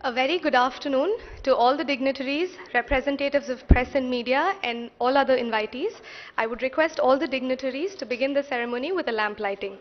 A very good afternoon to all the dignitaries, representatives of press and media, and all other invitees. I would request all the dignitaries to begin the ceremony with a lamp lighting.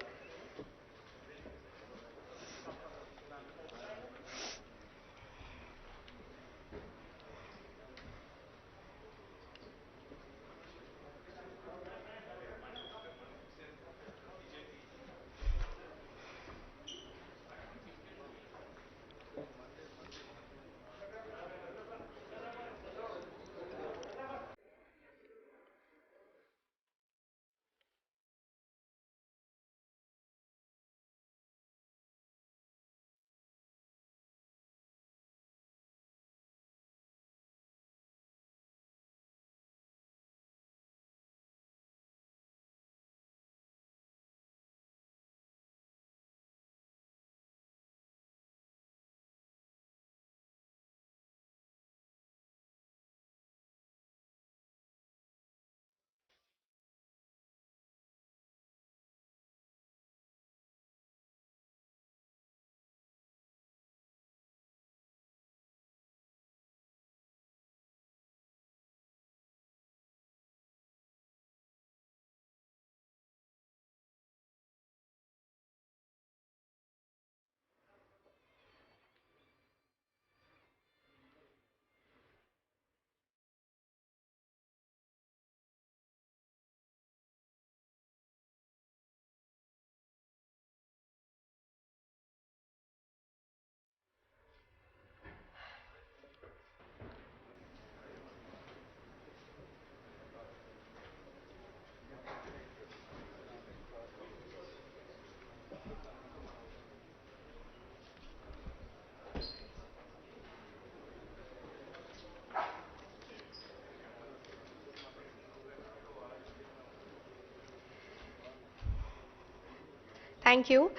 Thank you.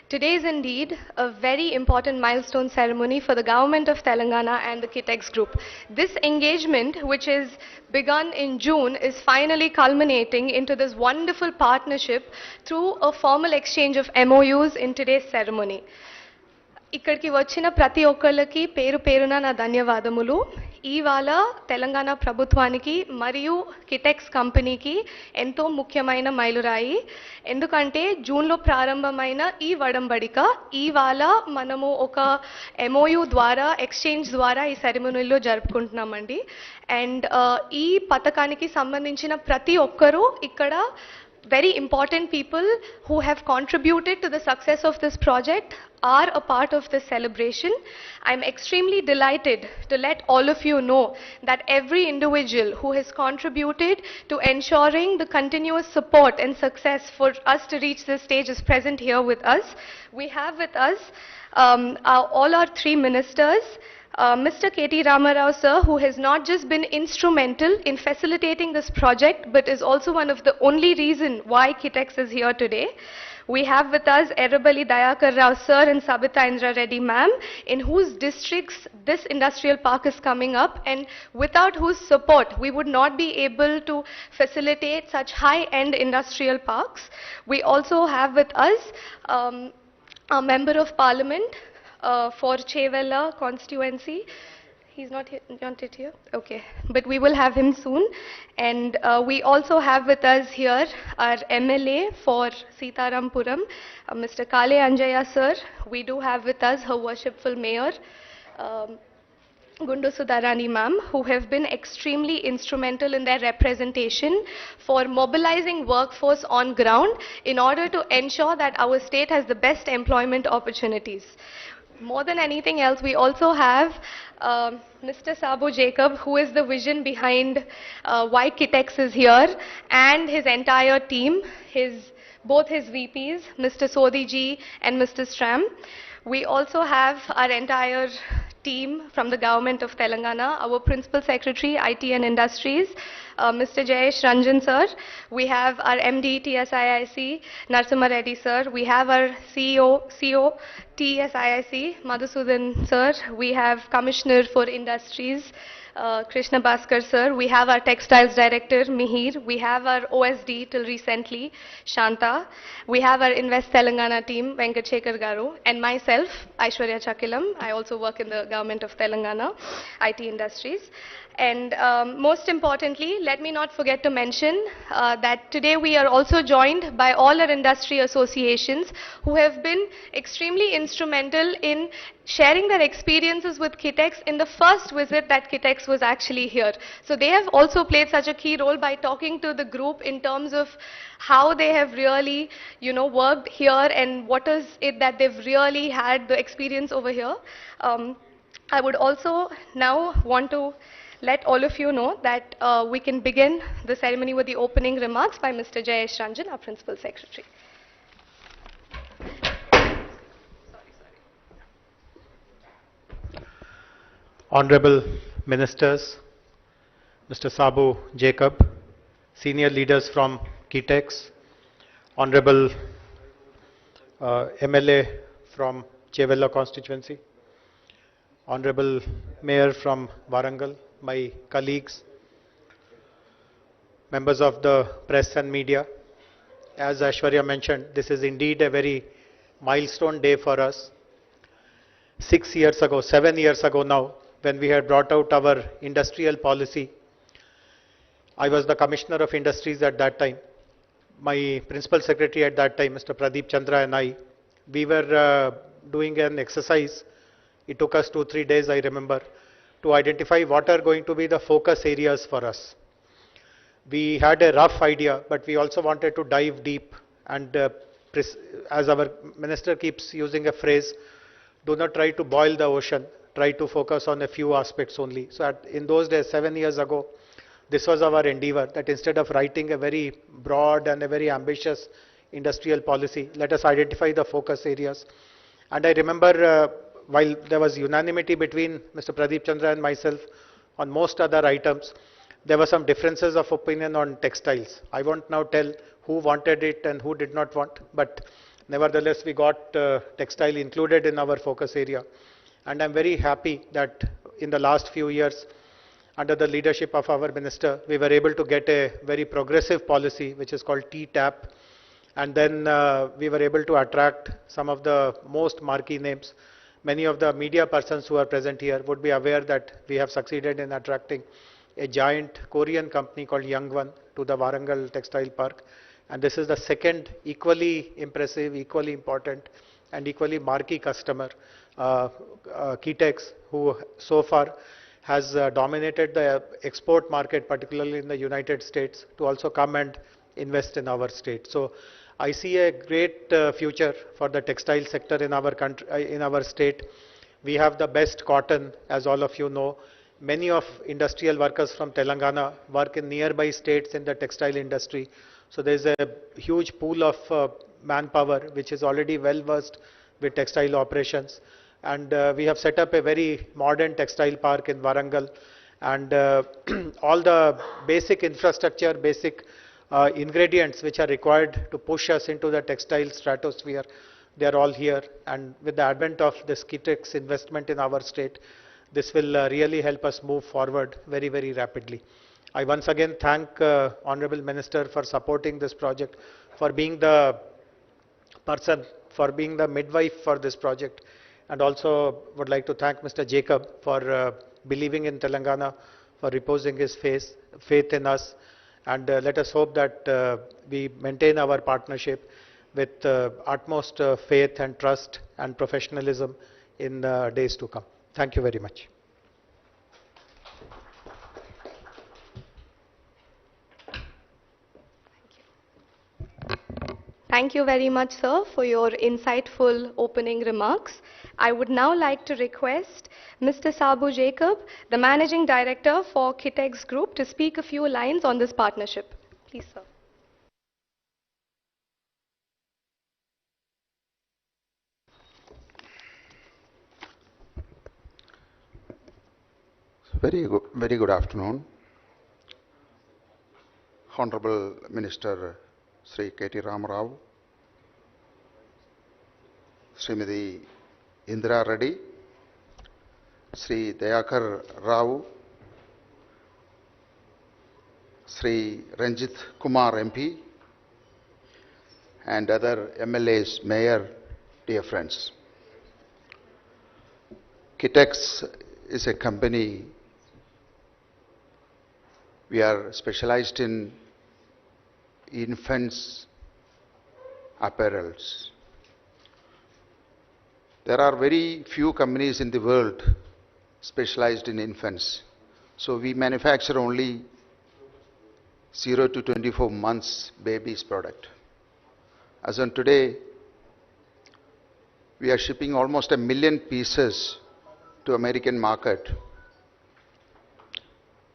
Today is indeed a very important milestone ceremony for the government of Telangana and the Kitex group. This engagement, which is begun in June, is finally culminating into this wonderful partnership through a formal exchange of MOUs in today's ceremony. ఇక్కడికి వచ్చిన ప్రతి ఒక్కళ్ళకి పేరు పేరున నా ధన్యవాదములు. ఇవాళ తెలంగాణ ప్రభుత్వానికి మరియు కిటెక్స్ కంపెనీకి ఎంతో ముఖ్యమైన మైలురాయి. ఎందుకంటే జూన్లో ప్రారంభమైన ఈ వడంబడిక ఇవాళ మనము ఒక MOU ద్వారా ఎక్స్చేంజ్ ద్వారా ఈ సెరమనీలో జరుపుకుంటున్నామండి. అండ్ ఈ పథకానికి సంబంధించిన ప్రతి ఒక్కరూ ఇక్కడ very important people who have contributed to the success of this project are a part of this celebration. I'm extremely delighted to let all of you know that every individual who has contributed to ensuring the continuous support and success for us to reach this stage is present here with us. We have with us all our three ministers, Mr. KT Ramarao sir, who has not just been instrumental in facilitating this project, but is also one of the only reason why Kitex is here today. We have with us Erabali Dayakar Rao sir and Sabita Indra Reddy ma'am, in whose districts this industrial park is coming up, and without whose support we would not be able to facilitate such high-end industrial parks. We also have with us a member of parliament for Chevella constituency. He's not here? Okay. But we will have him soon. And we also have with us here our MLA for Sitarampuram, Mr. Kale Anjaya sir. We do have with us her worshipful mayor, Gundu Sudarani ma'am, who have been extremely instrumental in their representation for mobilizing workforce on ground in order to ensure that our state has the best employment opportunities. More than anything else, we also have Mr. Sabo Jacob, who is the vision behind why Kitex is here, and his entire team, both his VPs, Mr. Sodhi ji and Mr. Stram. We also have our entire team from the government of Telangana, our Principal Secretary, IT and Industries, Mr. Jayesh Ranjan sir. We have our MD TSIIC, Narsimha Reddy sir. We have our CEO TSIIC, Madhusudan sir. We have Commissioner for Industries, Krishna Bhaskar sir. We have our Textiles Director, Mihir. We have our OSD till recently, Shanta. We have our Invest Telangana team, Venkat Shekhar Garu. And myself, Aishwarya Chakilam. I also work in the Government of Telangana, IT industries. And most importantly, let me not forget to mention that today we are also joined by all our industry associations who have been extremely instrumental in sharing their experiences with Kitex in the first visit that Kitex was actually here. So they have also played such a key role by talking to the group in terms of how they have really, worked here and what is it that they've really had the experience over here. I would also now want to let all of you know that we can begin the ceremony with the opening remarks by Mr. Jayesh Ranjan, our Principal Secretary. Honorable Ministers, Mr. Sabu Jacob, senior leaders from Kitex, Honorable MLA from Chevella constituency, Honorable Mayor from Warangal, my colleagues, members of the press and media. As Aishwarya mentioned, this is indeed a very milestone day for us. 7 years ago now, when we had brought out our industrial policy, I was the Commissioner of Industries at that time. My Principal Secretary at that time, Mr. Pradeep Chandra, and I, we were doing an exercise. It took us 2-3 days, I remember, to identify what are going to be the focus areas for us. We had a rough idea, but we also wanted to dive deep and, as our minister keeps using a phrase, do not try to boil the ocean, try to focus on a few aspects only. So in those days, 7 years ago, this was our endeavor, that instead of writing a very broad and a very ambitious industrial policy, let us identify the focus areas. And I remember while there was unanimity between Mr. Pradeep Chandra and myself on most other items, there were some differences of opinion on textiles. I won't now tell who wanted it and who did not want, but nevertheless we got textile included in our focus area. And I'm very happy that in the last few years, under the leadership of our minister, we were able to get a very progressive policy which is called T-TAP. And then we were able to attract some of the most marquee names. Many of the media persons who are present here would be aware that we have succeeded in attracting a giant Korean company called Youngwon to the Warangal Textile Park. And this is the second equally impressive, equally important, and equally marquee customer, Kitex, who so far has dominated the export market, particularly in the United States, to also come and invest in our state. So I see a great future for the textile sector in our country, in our state. We have the best cotton, as all of you know. Many of industrial workers from Telangana work in nearby states in the textile industry. So there's a huge pool of manpower which is already well versed with textile operations. And we have set up a very modern textile park in Warangal. And all the basic infrastructure, basic ingredients which are required to push us into the textile stratosphere, they are all here. And with the advent of this Kitex investment in our state, this will really help us move forward very, very rapidly. I once again thank Honorable Minister for supporting this project, for being the person, for being the midwife for this project, and also would like to thank Mr. Jacob for believing in Telangana, for reposing his faith in us, and let us hope that we maintain our partnership with utmost faith and trust and professionalism in the days to come. Thank you very much. Thank you very much, sir, for your insightful opening remarks. I would now like to request Mr. Sabu Jacob, the Managing Director for Kitex Group, to speak a few lines on this partnership. Please, sir. Very good afternoon. Honorable Minister Sri KT Ramarao, Srimati Indira Reddy, Sri Dayakar Rao, Sri Ranjit Kumar MP, and other MLAs, Mayor, dear friends. Kitex is a company. We are specialized in infants apparels. There are very few companies in the world specialized in infants. So we manufacture only 0 to 24 months babies product. As on today, we are shipping almost 1 million pieces to American market.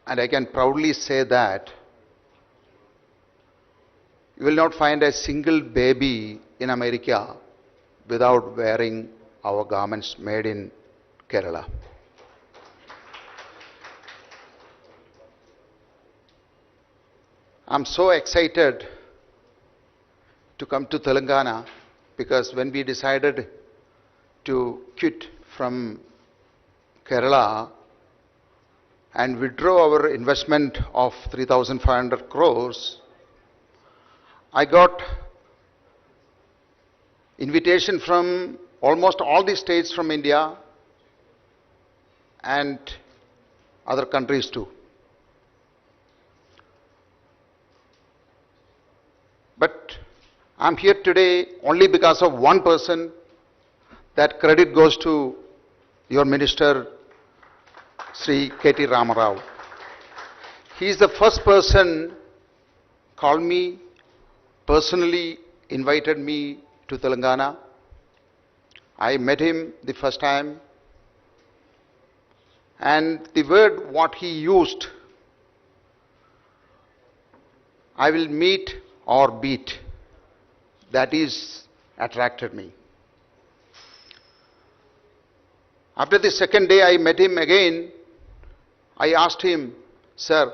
And I can proudly say that you will not find a single baby in America without wearing our garments made in Kerala. I'm so excited to come to Telangana because when we decided to quit from Kerala and withdraw our investment of 3,500 crores, I got invitation from almost all the states from India and other countries too. But I'm here today only because of one person. That credit goes to your minister, Sri KT Ramarao. He is the first person called me, personally invited me to Telangana. I met him the first time, and the word what he used, I will meet or beat, that is attracted me. After the second day I met him again, I asked him, sir,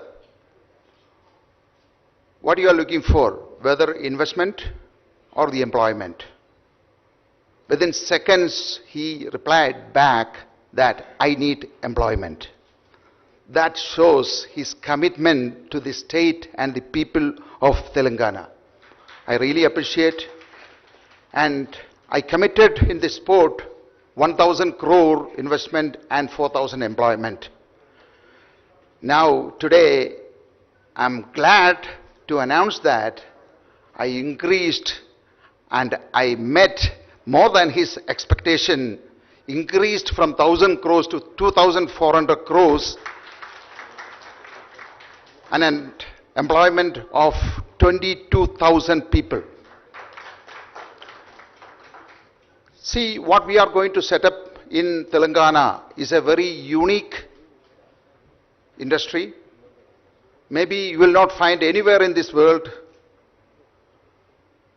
what you are looking for, whether investment or the employment? Within seconds he replied back that I need employment. That shows his commitment to the state and the people of Telangana. I really appreciate, and I committed in this port 1,000 crore investment and 4,000 employment. Now today I'm glad to announce that I increased and I met more than his expectation, increased from 1,000 crores to 2,400 crores and an employment of 22,000 people. See, what we are going to set up in Telangana is a very unique industry. Maybe you will not find anywhere in this world.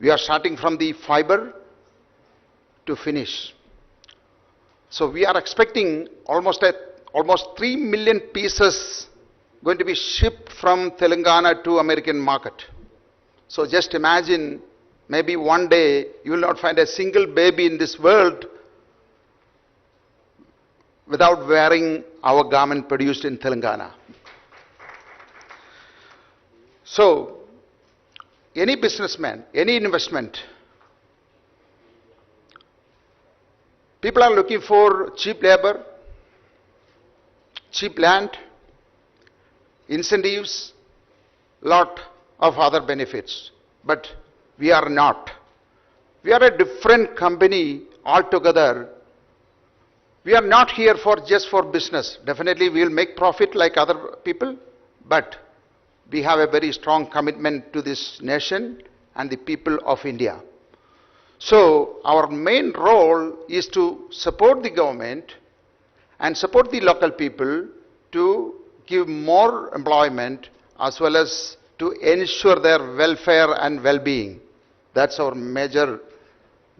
We are starting from the fiber to finish. So we are expecting almost 3 million pieces going to be shipped from Telangana to American market. So just imagine, maybe one day you will not find a single baby in this world without wearing our garment produced in Telangana. So, any businessman, any investment, people are looking for cheap labor, cheap land, incentives, lot of other benefits. But we are not. We are a different company altogether. We are not here for just for business. Definitely we will make profit like other people, but we have a very strong commitment to this nation and the people of India. So our main role is to support the government and support the local people to give more employment as well as to ensure their welfare and well-being. That's our major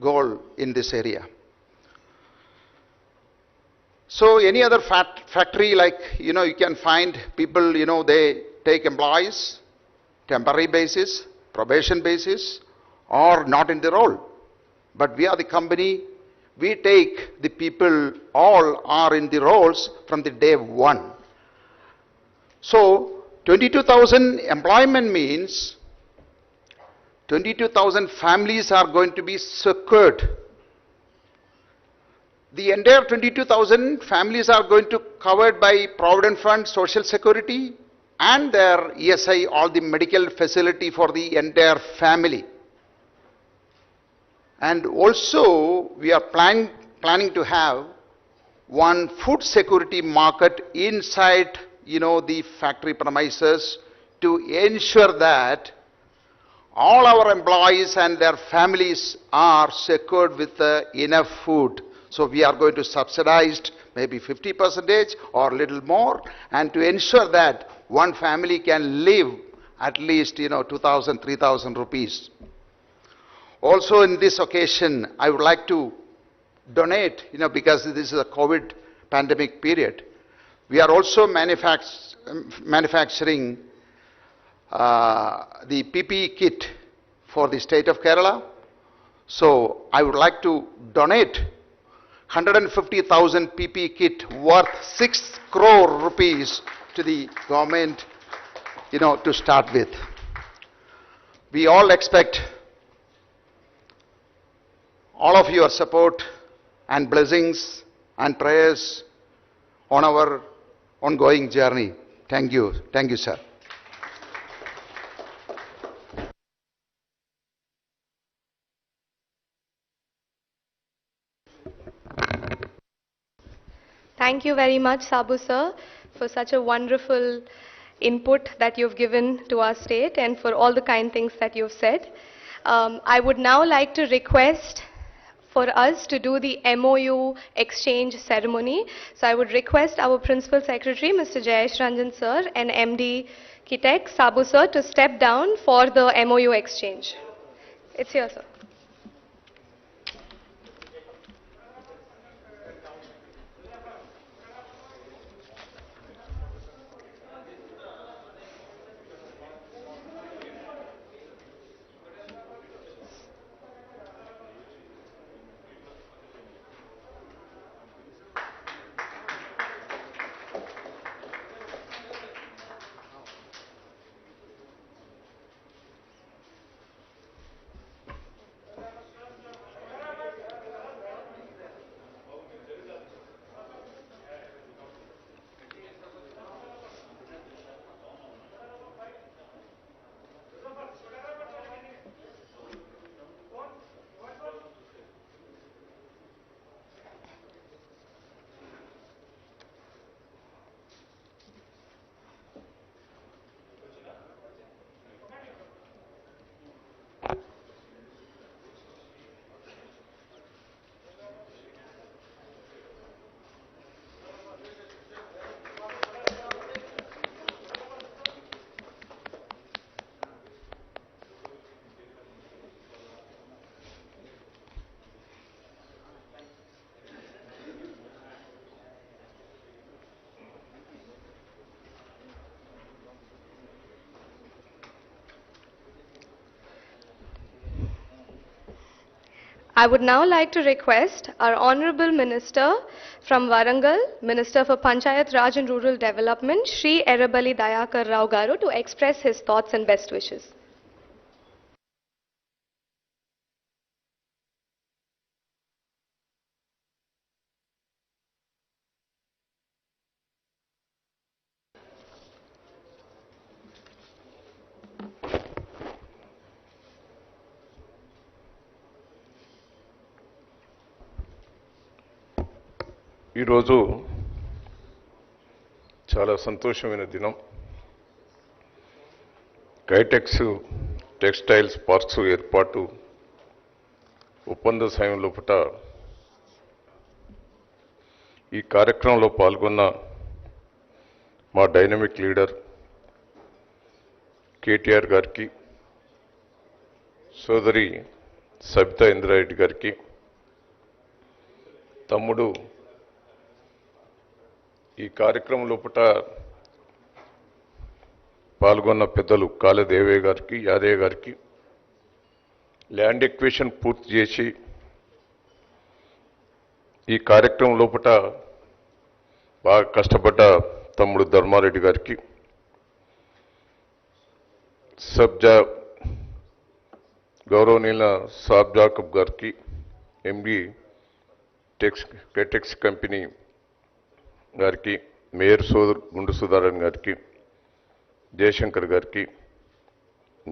goal in this area. So any other factory, like, you can find people, they take employees, temporary basis, probation basis, or not in the role. But we are the company, we take the people, all are in the roles from the day one. So 22,000 employment means 22,000 families are going to be secured. The entire 22,000 families are going to covered by Provident Fund, Social Security, and their ESI, all the medical facility for the entire family. And also, we are planning to have one food security market inside, the factory premises to ensure that all our employees and their families are secured with enough food. So we are going to subsidize maybe 50% or little more, and to ensure that one family can live at least 2,000, 3,000 rupees. Also in this occasion, I would like to donate, because this is a COVID pandemic period. We are also manufacturing the PPE kit for the state of Kerala. So I would like to donate 150,000 PPE kit worth 6 crore rupees to the government, to start with. We all expect all of your support and blessings and prayers on our ongoing journey. Thank you. Thank you, sir. Thank you very much, Sabu sir, for such a wonderful input that you've given to our state and for all the kind things that you've said. I would now like to request for us to do the MOU exchange ceremony. So I would request our Principal Secretary, Mr. Jayesh Ranjan sir, and MD Kitex, Sabu sir, to step down for the MOU exchange. It's here, sir. I would now like to request our Honorable Minister from Warangal, Minister for Panchayat Raj and Rural Development, Shri Erabali Dayakar Rao Garu, to express his thoughts and best wishes. ఈరోజు చాలా సంతోషమైన దినం. Kitex textiles parks ఏర్పాటు ఒప్పంద సాయం లోపట ఈ కార్యక్రమంలో పాల్గొన్న మా డైనమిక్ లీడర్ KTR గారికి, సోదరి సబితా ఇంద్రారెడ్డి గారికి, తమ్ముడు ఈ కార్యక్రమం లోపట పాల్గొన్న పెద్దలు కాళదేవయ్య గారికి, యాదయ్య గారికి, ల్యాండ్ ఎక్విజిషన్ పూర్తి చేసి ఈ కార్యక్రమం లోపట బాగా కష్టపడ్డ తమ్ముడు ధర్మారెడ్డి గారికి, గౌరవనీయుల సాబ్ జాకబ్ గారికి, MD కేటెక్స్ కంపెనీ గారికి, మేయర్ సోదరు గుండు సుధారన్ గారికి, జయశంకర్ గారికి,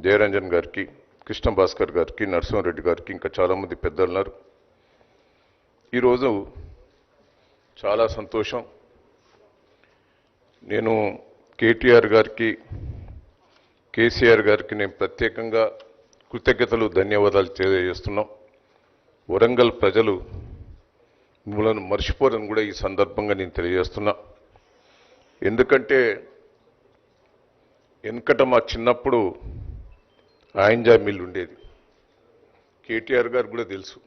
జయరంజన్ గారికి, కృష్ణ భాస్కర్ గారికి, నరసింహారెడ్డి గారికి, ఇంకా చాలామంది పెద్దలు ఉన్నారు. ఈరోజు చాలా సంతోషం. నేను కేటీఆర్ గారికి, కేసీఆర్ గారికి నేను ప్రత్యేకంగా కృతజ్ఞతలు, ధన్యవాదాలు తెలియజేస్తున్నాం. వరంగల్ ప్రజలు మిమ్మల్ని మర్చిపోరని కూడా ఈ సందర్భంగా నేను తెలియజేస్తున్నా. ఎందుకంటే వెనకట మా చిన్నప్పుడు ఆయంజా మిల్ ఉండేది. కేటీఆర్ గారు కూడా తెలుసు.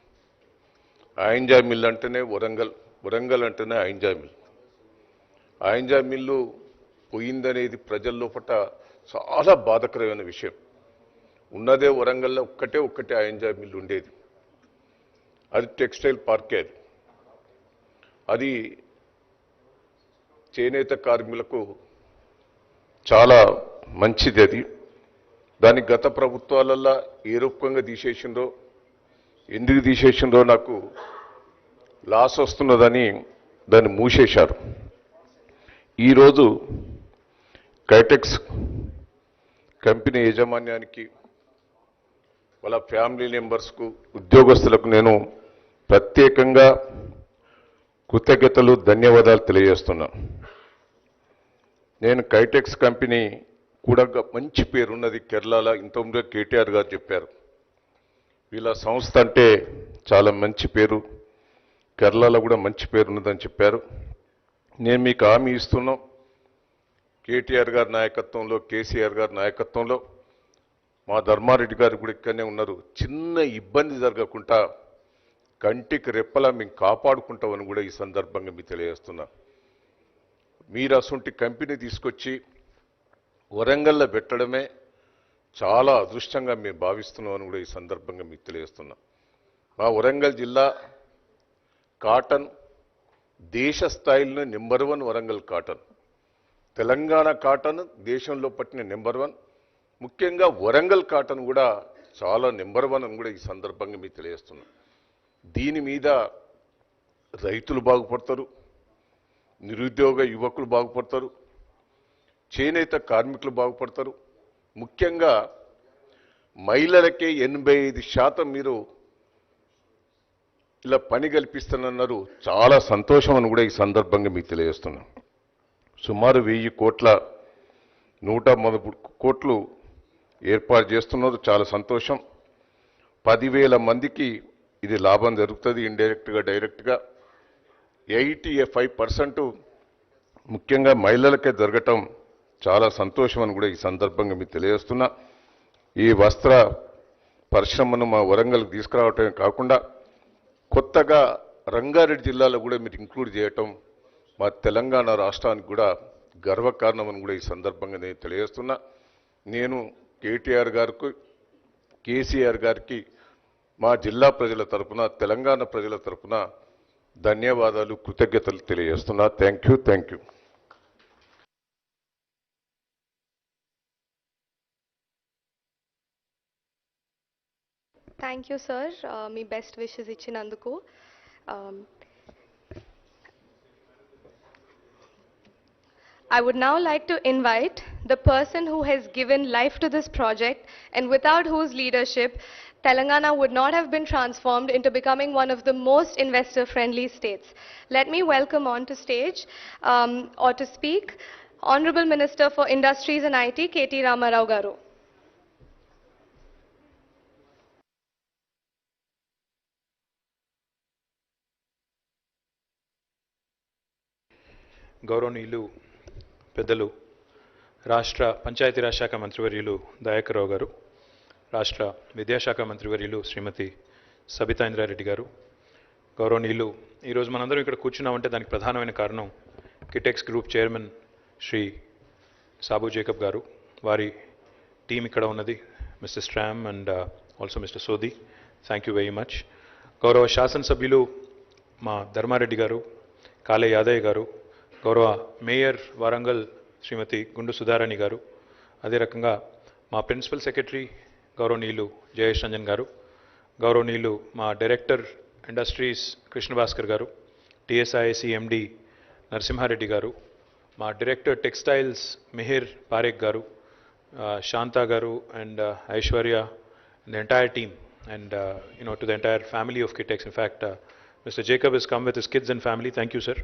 ఆయంజా మిల్ అంటేనే వరంగల్, వరంగల్ అంటేనే ఆయంజా మిల్. ఆయంజా మిల్లు పోయిందనేది ప్రజల లోపట చాలా బాధకరమైన విషయం. ఉన్నదే వరంగల్లో ఒక్కటే ఆయంజా మిల్లు ఉండేది. అది టెక్స్టైల్ పార్కే. అది చేనేత కార్మికులకు చాలా మంచిది. అది దాని గత ప్రభుత్వాలల్లో ఏ రూపంగా తీసేసిందో, ఎందుకు తీసేసిందో నాకు లాస్ వస్తున్నదని దాన్ని మూసేశారు. ఈరోజు కైటెక్స్ కంపెనీ యాజమాన్యానికి, వాళ్ళ ఫ్యామిలీ మెంబర్స్కు, ఉద్యోగస్తులకు నేను ప్రత్యేకంగా కృతజ్ఞతలు, ధన్యవాదాలు తెలియజేస్తున్నా. నేను కైటెక్స్ కంపెనీ కూడా మంచి పేరున్నది కేరళలో. ఇంతకుముందు కేటీఆర్ గారు చెప్పారు. వీళ్ళ సంస్థ అంటే చాలా మంచి పేరు, కేరళలో కూడా మంచి పేరున్నదని చెప్పారు. నేను మీకు హామీ ఇస్తున్నాం, కేటీఆర్ గారి నాయకత్వంలో, కేసీఆర్ గారి నాయకత్వంలో, మా ధర్మారెడ్డి గారు కూడా ఇక్కడనే ఉన్నారు, చిన్న ఇబ్బంది జరగకుండా కంటికి రెప్పలా మేము కాపాడుకుంటామని కూడా ఈ సందర్భంగా మీకు తెలియజేస్తున్నా. మీరు అసొంటి కంపెనీ తీసుకొచ్చి వరంగల్లో పెట్టడమే చాలా అదృష్టంగా మేము భావిస్తున్నామని కూడా ఈ సందర్భంగా మీకు తెలియజేస్తున్నా. మా వరంగల్ జిల్లా కాటన్ దేశ స్థాయిలో #1 వరంగల్ కాటన్. తెలంగాణ కాటన్ దేశంలో పట్టిన #1. ముఖ్యంగా వరంగల్ కాటన్ కూడా చాలా #1 అని కూడా ఈ సందర్భంగా మీకు తెలియజేస్తున్నా. దీని మీద రైతులు బాగుపడతారు, నిరుద్యోగ యువకులు బాగుపడతారు, చేనేత కార్మికులు బాగుపడతారు. ముఖ్యంగా మహిళలకే 85% మీరు ఇలా పని కల్పిస్తున్నారు. చాలా సంతోషం అని కూడా ఈ సందర్భంగా మీకు తెలియజేస్తున్నాం. సుమారు 1000 కోట్ల 130 కోట్లు ఏర్పాటు చేస్తున్నారు. చాలా సంతోషం. 10,000 మందికి ఇది లాభం జరుగుతుంది, ఇండైరెక్ట్గా డైరెక్ట్గా. 85% ముఖ్యంగా మహిళలకే జరగటం చాలా సంతోషం అని కూడా ఈ సందర్భంగా మీకు తెలియజేస్తున్నా. ఈ వస్త్ర పరిశ్రమను మా వరంగల్కి తీసుకురావటమే కాకుండా కొత్తగా రంగారెడ్డి జిల్లాలో కూడా మీరు ఇంక్లూడ్ చేయటం మా తెలంగాణ రాష్ట్రానికి కూడా గర్వకారణం అని కూడా ఈ సందర్భంగా నేను తెలియజేస్తున్నా. నేను కేటీఆర్ గారికి, కేసీఆర్ గారికి మా జిల్లా ప్రజల తరఫున, తెలంగాణ ప్రజల తరఫున ధన్యవాదాలు, కృతజ్ఞతలు తెలియజేస్తున్నా. Thank you. Thank you, sir. Me best wishes ichinanduku. I would now like to invite the person who has given life to this project and without whose leadership Telangana would not have been transformed into becoming one of the most investor-friendly states. Let me welcome on to stage or to speak Honorable Minister for Industries and IT, KT Ramarao Garu. గౌరవనీయులు పెద్దలు రాష్ట్ర పంచాయతీరాజ్ శాఖ మంత్రివర్యులు దయాకర్ రావు గారు, రాష్ట్ర విద్యాశాఖ మంత్రివర్యులు శ్రీమతి సబితా ఇంద్రారెడ్డి గారు, గౌరవనీయులు, ఈరోజు మనందరం ఇక్కడ కూర్చున్నామంటే దానికి ప్రధానమైన కారణం కిటెక్స్ గ్రూప్ చైర్మన్ శ్రీ సాబు జేకబ్ గారు, వారి టీం ఇక్కడ ఉన్నది, mister Strom and also mister Sodhi. Thank you very much. గౌరవ శాసనసభ్యులు మా ధర్మారెడ్డి గారు, కాళే యాదయ్య గారు, గౌరవ మేయర్ వరంగల్ శ్రీమతి గుండు సుధారాణి గారు, అదే రకంగా మా ప్రిన్సిపల్ సెక్రటరీ గౌరవనీయులు జయేష్ రంజన్ గారు, గౌరవనీయులు మా director Industries Krishna Bhaskar Garu, TSIC MD Narasimha Reddy Garu, my Director Textiles Mihir Parekh Garu, Shanta Garu and Aishwarya and the entire team and to the entire family of Kitex. In fact, Mr. Jacob has come with his kids and family. Thank you, sir.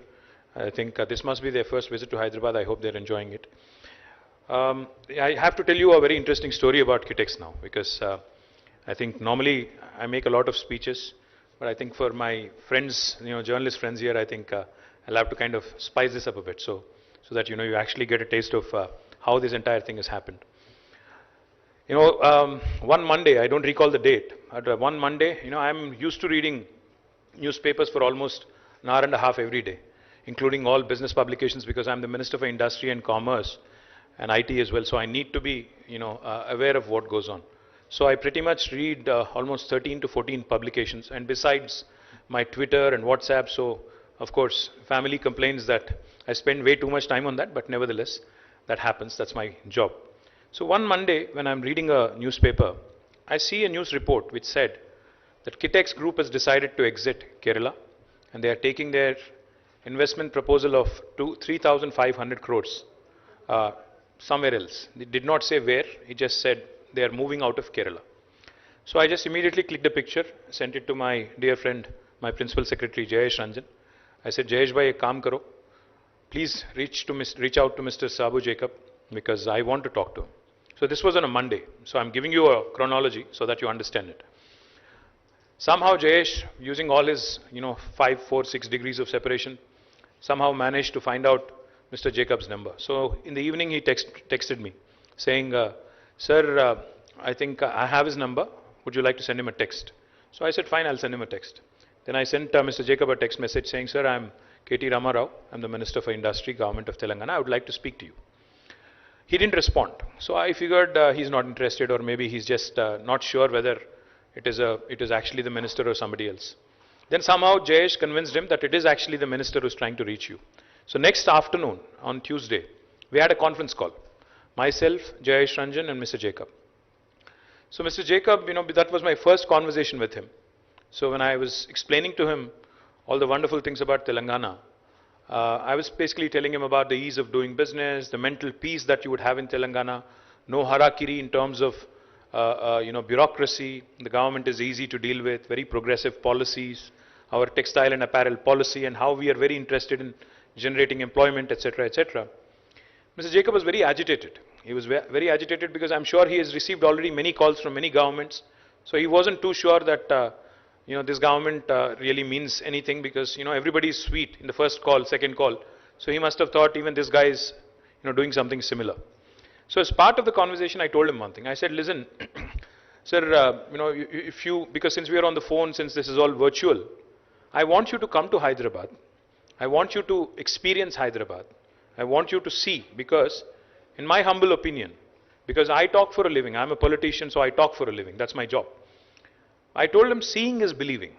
I think this must be their first visit to Hyderabad. I hope they're enjoying it. I have to tell you a very interesting story about Kitex now because I think normally I make a lot of speeches, but I think for my friends, journalist friends here, I think I'll have to kind of spice this up a bit so that you actually get a taste of how this entire thing has happened. One Monday, I don't recall the date, but one Monday, I'm used to reading newspapers for almost an hour and a half every day, including all business publications because I'm the Minister for Industry and Commerce and IT as well. So I need to be, aware of what goes on. So I pretty much read almost 13 to 14 publications, and besides my Twitter and WhatsApp, so of course, family complains that I spend way too much time on that, but nevertheless, that happens. That's my job. So one Monday, when I'm reading a newspaper, I see a news report which said that Kitex Group has decided to exit Kerala, and they are taking their investment proposal of 3,500 crores somewhere else. They did not say where, he just said they are moving out of Kerala. So I just immediately clicked a picture, sent it to my dear friend, my Principal Secretary Jayesh Ranjan. I said, Jayesh bhai, ek kaam karo. Please reach out to Mr. Sabu Jacob because I want to talk to him. So this was on a Monday. So I'm giving you a chronology so that you understand it. Somehow Jayesh, using all his 5, 4, 6 degrees of separation, somehow managed to find out Mr. Jacob's number. So in the evening he texted me saying, sir, I think I have his number. Would you like to send him a text? So I said, fine, I'll send him a text. Then I sent Mr. Jacob a text message saying, sir, I'm KT Ramarao. I'm the Minister for Industry, Government of Telangana. I would like to speak to you. He didn't respond. So I figured he's not interested, or maybe he's just not sure whether it is actually the minister or somebody else. Then somehow Jayesh convinced him that it is actually the minister who's trying to reach you. So next afternoon, on Tuesday, we had a conference call. Myself, Jayesh Ranjan and Mr. Jacob. So Mr. Jacob, that was my first conversation with him. So when I was explaining to him all the wonderful things about Telangana, I was basically telling him about the ease of doing business, the mental peace that you would have in Telangana, no harakiri in terms of bureaucracy. The government is easy to deal with, very progressive policies, our textile and apparel policy, and how we are very interested in generating employment, etc., etc. Mr. Jacob was very agitated. He was very agitated because I'm sure he has received already many calls from many governments. So he wasn't too sure that this government really means anything because everybody is sweet in the first call, second call. So he must have thought even this guy is doing something similar. So as part of the conversation, I told him one thing. I said, listen, sir, because since we are on the phone, since this is all virtual, I want you to come to Hyderabad. I want you to experience Hyderabad. I want you to see, because in my humble opinion, because I talk for a living, I'm a politician, so I talk for a living. That's my job. I told him seeing is believing,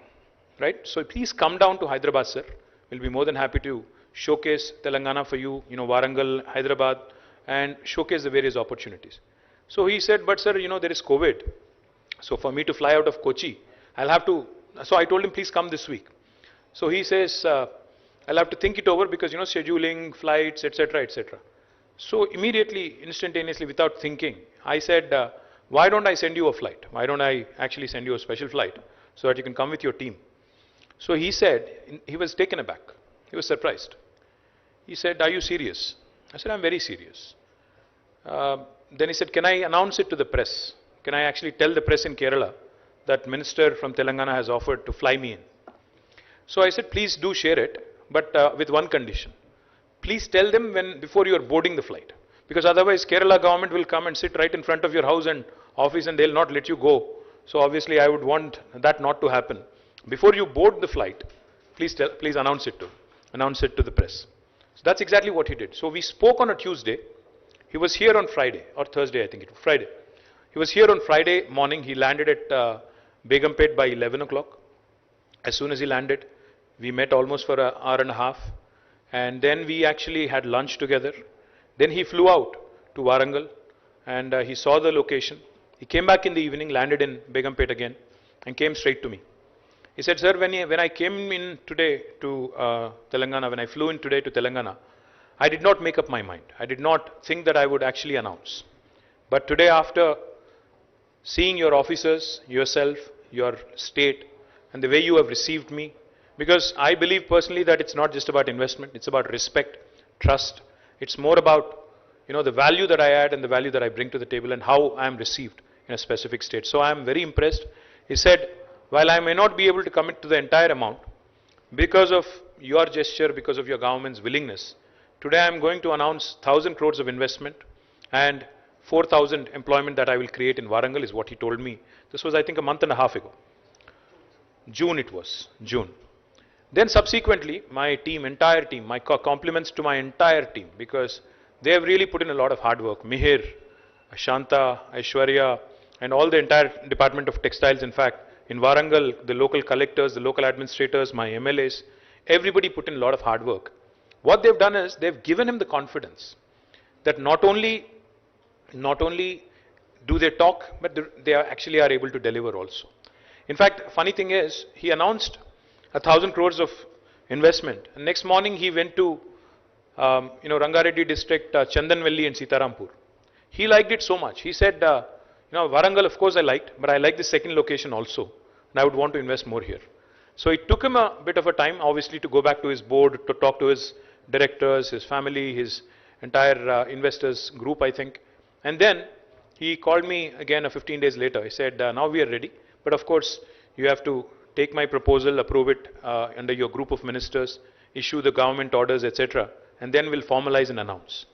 right? So please come down to Hyderabad, sir. We'll be more than happy to showcase Telangana for you, Warangal, Hyderabad, and showcase the various opportunities. So he said, but sir, there is COVID. So for me to fly out of Kochi, I'll have to, so I told him, please come this week. So he says, I'll have to think it over because, scheduling, flights, etc., etc. So immediately, instantaneously, without thinking, I said, why don't I send you a flight? Why don't I actually send you a special flight so that you can come with your team? So he said, he was taken aback. He was surprised. He said, are you serious? I said, I'm very serious. Then he said, can I announce it to the press? Can I actually tell the press in Kerala that minister from Telangana has offered to fly me in? So I said, please do share it, but with one condition. Please tell them before you are boarding the flight. Because otherwise Kerala government will come and sit right in front of your house and office and they'll not let you go. So obviously I would want that not to happen. Before you board the flight, please announce it to the press. So that's exactly what he did. So we spoke on a Tuesday. He was here on Friday or Thursday, I think it was Friday. He was here on Friday morning. He landed at Begumpet by 11 o'clock. As soon as he landed, we met almost for an hour and a half. And then we actually had lunch together. Then he flew out to Warangal and he saw the location. He came back in the evening, landed in Begumpet again and came straight to me. He said, sir, when I came in today to Telangana, when I flew in today to Telangana, I did not make up my mind. I did not think that I would actually announce. But today, after seeing your officers, yourself, your state, and the way you have received me, because I believe personally that it's not just about investment, it's about respect, trust. It's more about, the value that I add and the value that I bring to the table and how I am received in a specific state. So I am very impressed. He said, while I may not be able to commit to the entire amount, because of your gesture, because of your government's willingness, today I am going to announce 1,000 crores of investment and 4,000 employment that I will create in Warangal is what he told me. This was, I think, a month and a half ago. June it was, June. Then subsequently, my team, entire team, my compliments to my entire team, because they have really put in a lot of hard work. Mihir, Shanta, Aishwarya, and all the entire Department of Textiles, in fact, in Warangal, the local collectors, the local administrators, my MLAs, everybody put in a lot of hard work. What they've done is, they've given him the confidence that not only do they talk, but they actually are able to deliver also. In fact, funny thing is, he announced 1,000 crores of investment. And next morning, he went to, Rangareddy district, Chandanvelli and Sitarampur. He liked it so much. He said, Warangal, of course I liked, but I like the second location also. And I would want to invest more here. So it took him a bit of a time, obviously, to go back to his board, to talk to his directors, his family, his entire investors group, I think. And then he called me again 15 days later. He said, now we are ready. But of course, you have to take my proposal, approve it under your group of ministers, issue the government orders, etc. And then we'll formalize and announce.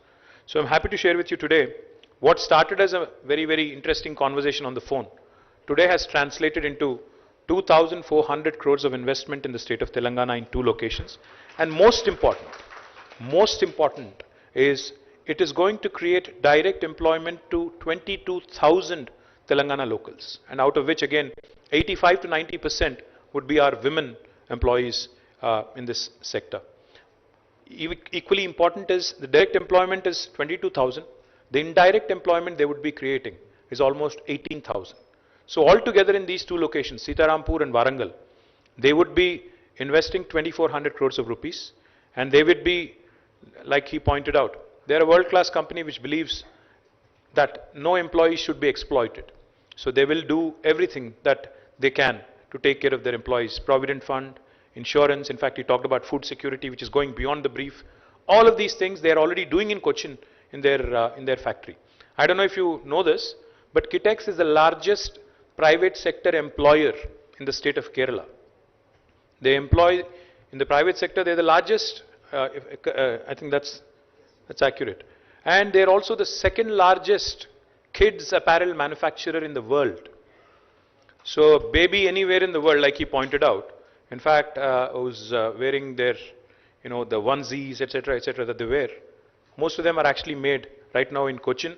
So I'm happy to share with you today what started as a very, very interesting conversation on the phone. Today has translated into 2,400 crores of investment in the state of Telangana in 2 locations. And most important is it is going to create direct employment to 22,000 Telangana locals. And out of which, again, 85 to 90% would be our women employees in this sector. Equally important is the direct employment is 22,000. The indirect employment they would be creating is almost 18,000. So altogether in these 2 locations, Sitarampur and Warangal, they would be investing 2,400 crores of rupees, and they would be, like he pointed out, they're a world-class company which believes that no employee should be exploited. So they will do everything that they can to take care of their employees. Provident fund, insurance, in fact he talked about food security, which is going beyond the brief. All of these things they are already doing in Cochin in their factory. I don't know if you know this, but Kitex is the largest private sector employer in the state of Kerala. They employ, in the private sector, they're the largest, I think that's accurate. And they're also the second largest kids apparel manufacturer in the world. So baby anywhere in the world, like he pointed out, in fact, who's wearing their, the onesies, etc., that they wear, most of them are actually made right now in Cochin,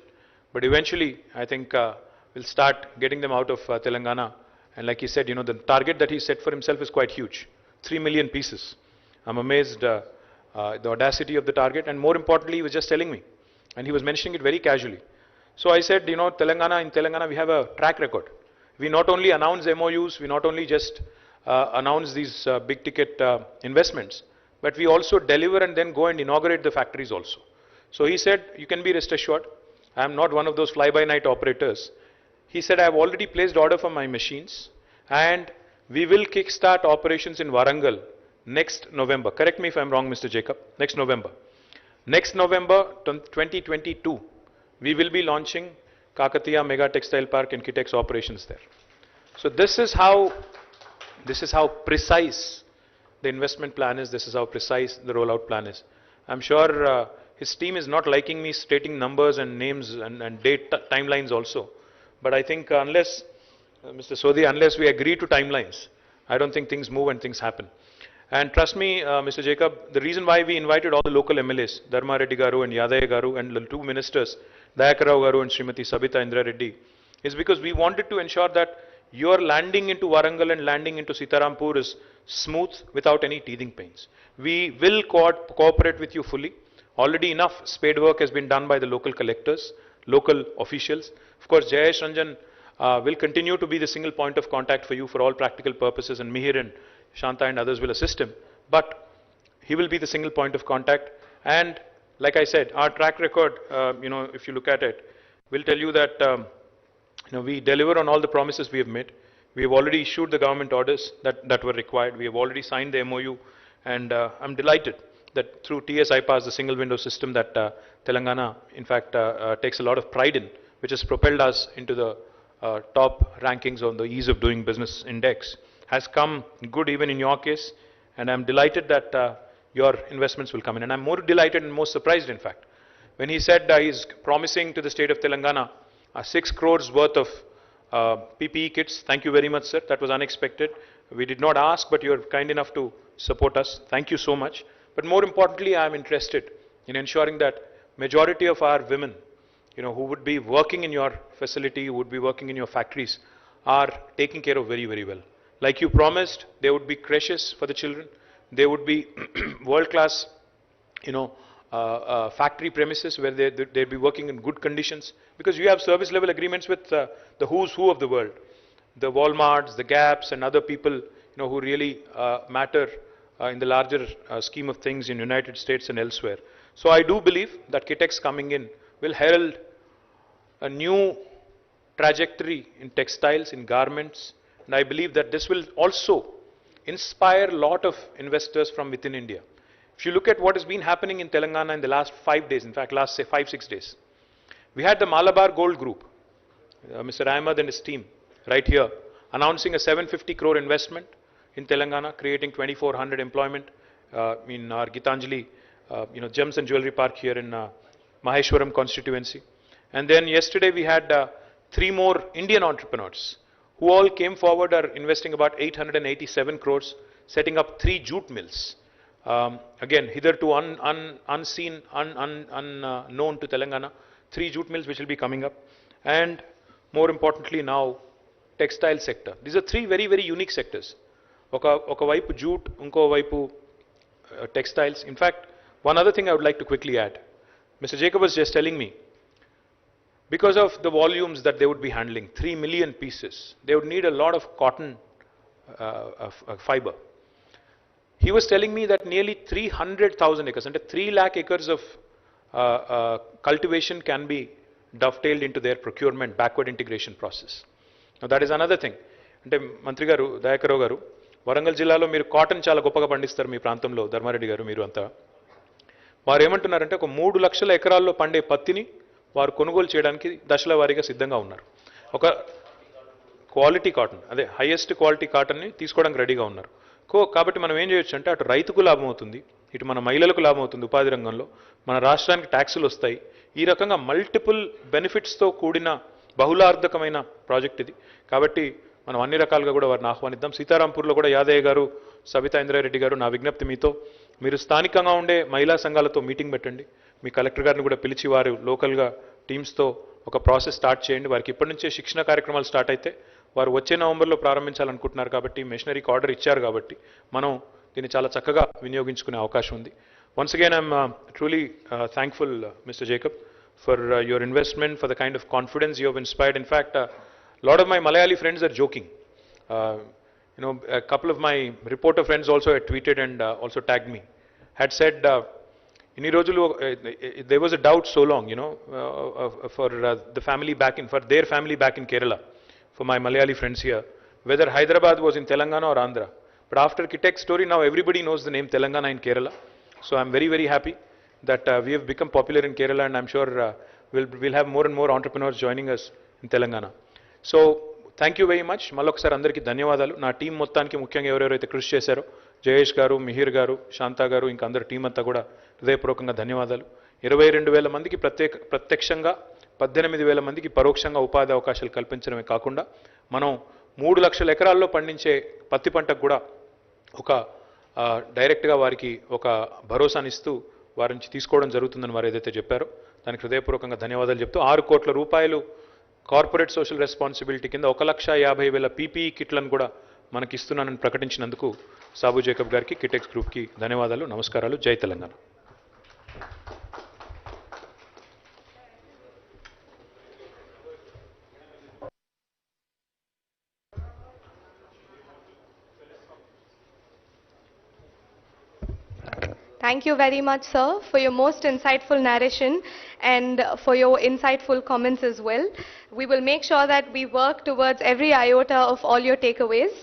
but eventually, I think we'll start getting them out of Telangana. And like he said, the target that he set for himself is quite huge, 3 million pieces. I'm amazed the audacity of the target, and more importantly, he was just telling me, and he was mentioning it very casually. So I said, in Telangana we have a track record. We not only announce MOUs, we not only just announce these big ticket investments, but we also deliver and then go and inaugurate the factories also. So he said, you can be rest assured, I am not one of those fly-by-night operators. He said, I have already placed order for my machines, and we will kickstart operations in Warangal next November. Correct me if I am wrong, Mr. Jacob. Next November. Next November 2022, we will be launching Kakatiya Mega Textile Park and Kitex operations there. So this is how precise the investment plan is. This is how precise the rollout plan is. I'm sure his team is not liking me stating numbers and names and date timelines also. But I think unless, Mr. Sodhi, unless we agree to timelines, I don't think things move and things happen. And trust me, Mr. Jacob, the reason why we invited all the local MLAs, Dharma Reddy Garu and Yadaya Garu, and the 2 ministers, Dayakarao Garu and Srimati Sabita Indra Reddy, is because we wanted to ensure that your landing into Warangal and landing into Sitarampur is smooth without any teething pains. We will cooperate with you fully. Already enough spade work has been done by the local collectors, local officials. Of course, Jayesh Ranjan will continue to be the single point of contact for you for all practical purposes, and Mihir and Shanta and others will assist him. But he will be the single point of contact. And like I said, our track record, if you look at it, will tell you that we deliver on all the promises we have made. We have already issued the government orders that were required. We have already signed the MOU, and I'm delighted that through TS iPass, the single window system that Telangana, in fact, takes a lot of pride in, which has propelled us into the top rankings on the ease of doing business index, has come good even in your case. And I'm delighted that your investments will come in. And I'm more delighted and more surprised, in fact, when he said he's promising to the state of Telangana 6 crores worth of PPE kits. Thank you very much, sir. That was unexpected. We did not ask, but you're kind enough to support us. Thank you so much. But more importantly, I'm interested in ensuring that majority of our women, who would be working in your facility, who would be working in your factories, are taken care of very, very well. Like you promised, there would be creches for the children. There would be world-class, factory premises where they'd be working in good conditions, because you have service level agreements with the who's who of the world, the Walmarts, the Gaps, and other people who really matter in the larger scheme of things in United States and elsewhere. So I do believe that Kitex coming in will herald a new trajectory in textiles, in garments, and I believe that this will also inspire a lot of investors from within India. If you look at what has been happening in Telangana in the last 5 days, in fact last say 5-6 days, we had the Malabar Gold Group, Mr. Ahmed and his team right here, announcing a 750 crore investment in Telangana, creating 2,400 employment in our Gitanjali, gems and jewelry park here in Maheshwaram constituency. And then yesterday we had 3 more Indian entrepreneurs who all came forward, are investing about 887 crores, setting up 3 jute mills. Again, hitherto unseen, unknown to Telangana, 3 jute mills which will be coming up. And more importantly now, textile sector. These are 3 very, very unique sectors. Oka vaipu jute, unko vaipu textiles. In fact, one other thing I would like to quickly add. Mr. Jacob was just telling me, because of the volumes that they would be handling, 3 million pieces, they would need a lot of cotton fiber. He was telling me that nearly 300,000 acres, and 3 lakh acres of cultivation can be dovetailed into their procurement backward integration process. Now that is another thing. అంటే మంత్రి గారు దయాకరావు గారు, వరంగల్ జిల్లాలో మీరు cotton చాలా గొప్పగా పండిస్తారు మీ ప్రాంతంలో, ధర్మారెడ్డి గారు మీరు అంతా. వారు ఏమంటున్నారంటే ఒక 3 లక్షల ఎకరాల్లో పండే పత్తిని వారు కొనుగోలు చేయడానికి దశల వారీగా సిద్ధంగా ఉన్నారు. ఒక క్వాలిటీ కాటన్, అదే హైయెస్ట్ క్వాలిటీ కాటన్ని తీసుకోవడానికి రెడీగా ఉన్నారు. కాబట్టి మనం ఏం చేయొచ్చు అంటే అటు రైతుకు లాభం అవుతుంది, ఇటు మన మహిళలకు లాభం అవుతుంది ఉపాధి రంగంలో, మన రాష్ట్రానికి ట్యాక్సులు వస్తాయి. ఈ రకంగా మల్టిపుల్ బెనిఫిట్స్తో కూడిన బహుళార్థకమైన ప్రాజెక్ట్ ఇది. కాబట్టి మనం అన్ని రకాలుగా కూడా వారిని ఆహ్వానిద్దాం. సీతారాంపూర్లో కూడా యాదయ్య గారు, సబితా ఇంద్రారెడ్డి గారు, నా విజ్ఞప్తి మీతో, మీరు స్థానికంగా ఉండే మహిళా సంఘాలతో మీటింగ్ పెట్టండి. మీ కలెక్టర్ గారిని కూడా పిలిచి వారు లోకల్గా టీమ్స్తో ఒక ప్రాసెస్ స్టార్ట్ చేయండి. వారికి ఇప్పటి నుంచే శిక్షణ కార్యక్రమాలు స్టార్ట్ అయితే వారు వచ్చే నవంబర్లో ప్రారంభించాలనుకుంటున్నారు కాబట్టి, మెషినరీకి ఆర్డర్ ఇచ్చారు కాబట్టి మనం దీన్ని చాలా చక్కగా వినియోగించుకునే అవకాశం ఉంది. Once again I'm truly thankful mister Jacob for your investment, for the kind of confidence you have inspired. In fact, a lot of my Malayali friends are joking. A couple of my reporter friends also had tweeted and also tagged me, had said, inni rojulu there was a doubt so long, for the family back in, for their family back in Kerala, for my Malayali friends here, whether Hyderabad was in Telangana or Andhra. But after Kitex story, now everybody knows the name Telangana in Kerala. So I'm very, very happy that we have become popular in Kerala, and I'm sure we'll have more and more entrepreneurs joining us in Telangana. So thank you very much. మళ్ళొకసారి అందరికీ ధన్యవాదాలు. నా team మొత్తానికి ముఖ్యంగా ఎవరెవరైతే కృషి చేశారో, జయేష్ గారు, మిహిర్ గారు, శాంతా గారు, ఇంకా అందరి టీం అంతా కూడా హృదయపూర్వకంగా ధన్యవాదాలు. 22,000 మందికి ప్రత్యక్షంగా, 18,000 మందికి పరోక్షంగా ఉపాధి అవకాశాలు కల్పించడమే కాకుండా, మనం 3 లక్షల ఎకరాల్లో పండించే పత్తి పంటకు కూడా ఒక డైరెక్ట్గా వారికి ఒక భరోసానిస్తూ వారి నుంచి తీసుకోవడం జరుగుతుందని వారు ఏదైతే చెప్పారో దానికి హృదయపూర్వకంగా ధన్యవాదాలు చెప్తూ, 6 కోట్ల రూపాయలు కార్పొరేట్ సోషల్ రెస్పాన్సిబిలిటీ కింద 1,50,000 పీపీఈ కిట్లను కూడా మనకి ఇస్తున్నానని ప్రకటించినందుకు సాబు జేకబ్ గారికి, కిటెక్స్ గ్రూప్కి ధన్యవాదాలు, నమస్కారాలు. జై Telangana. Thank you very much, sir, for your most insightful narration and for your insightful comments as well. We will make sure that we work towards every iota of all your takeaways.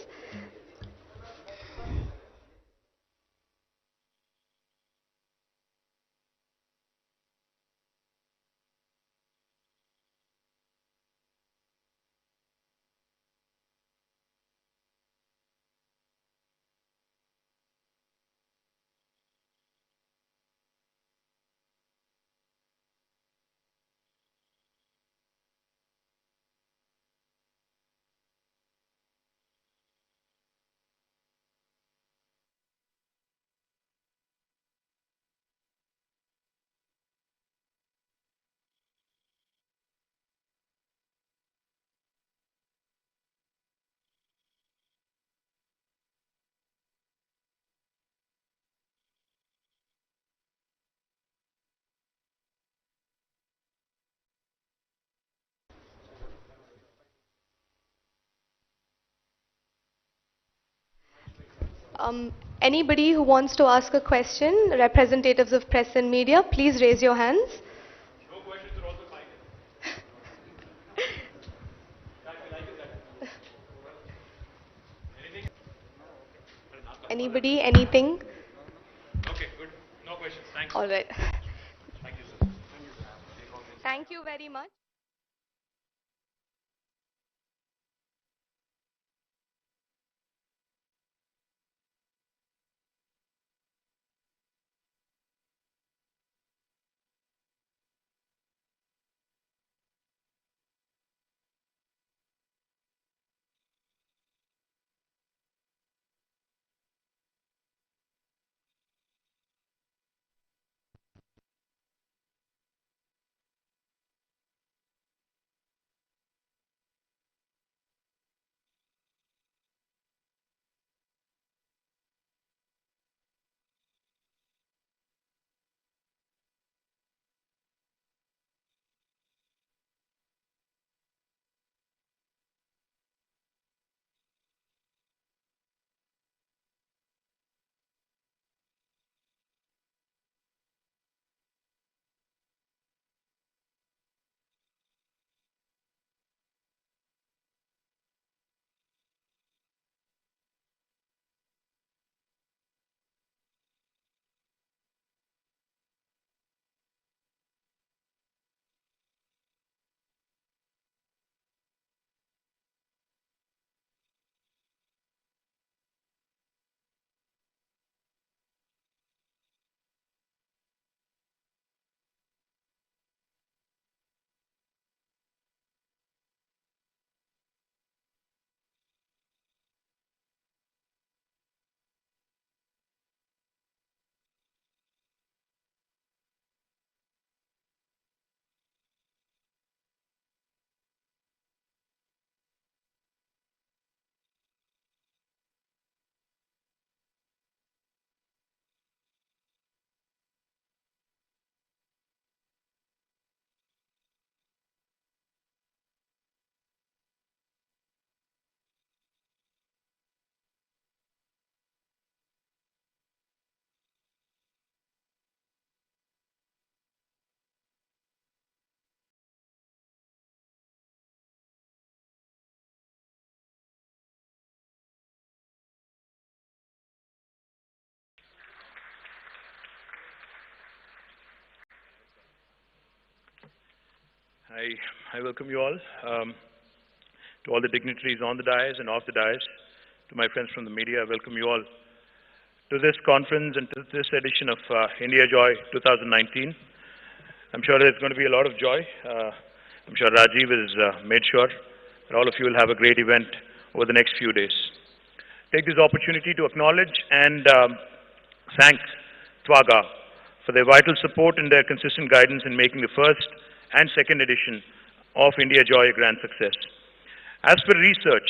Anybody who wants to ask a question, representatives of press and media, please raise your hands. Anybody, anything? Okay, good. No questions. Thanks. All right. Thank you, sir. Thank you very much. I welcome you all, to all the dignitaries on the dais and off the dais, to my friends from the media. I welcome you all to this conference and to this edition of India Joy 2019. I'm sure there's going to be a lot of joy. I'm sure Rajiv has made sure that all of you will have a great event over the next few days. Take this opportunity to acknowledge and thank Twaga for their vital support and their consistent guidance in making the first and second edition of India Joy a grand success. As per research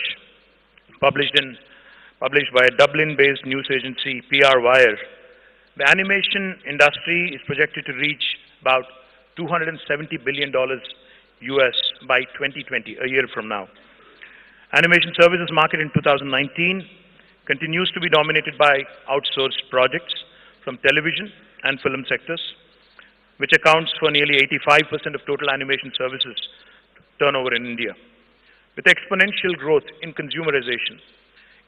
published by a Dublin-based news agency, PR Wire, the animation industry is projected to reach about $270 billion US by 2020, a year from now. Animation services market in 2019 continues to be dominated by outsourced projects from television, and film sectors, which accounts for nearly 85% of total animation services turnover in India. With exponential growth in consumerization,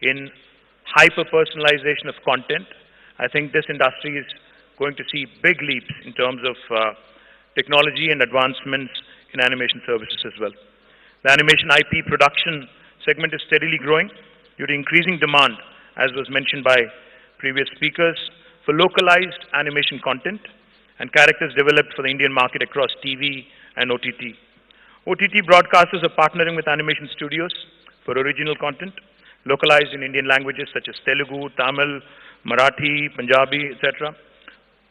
in hyper-personalization of content, I think this industry is going to see big leaps in terms of technology and advancements in animation services as well. The animation IP production segment is steadily growing due to increasing demand, as was mentioned by previous speakers, for localized animation content and characters developed for the Indian market across TV and OTT. OTT broadcasters are partnering with animation studios for original content, localized in Indian languages such as Telugu, Tamil, Marathi, Punjabi, etc.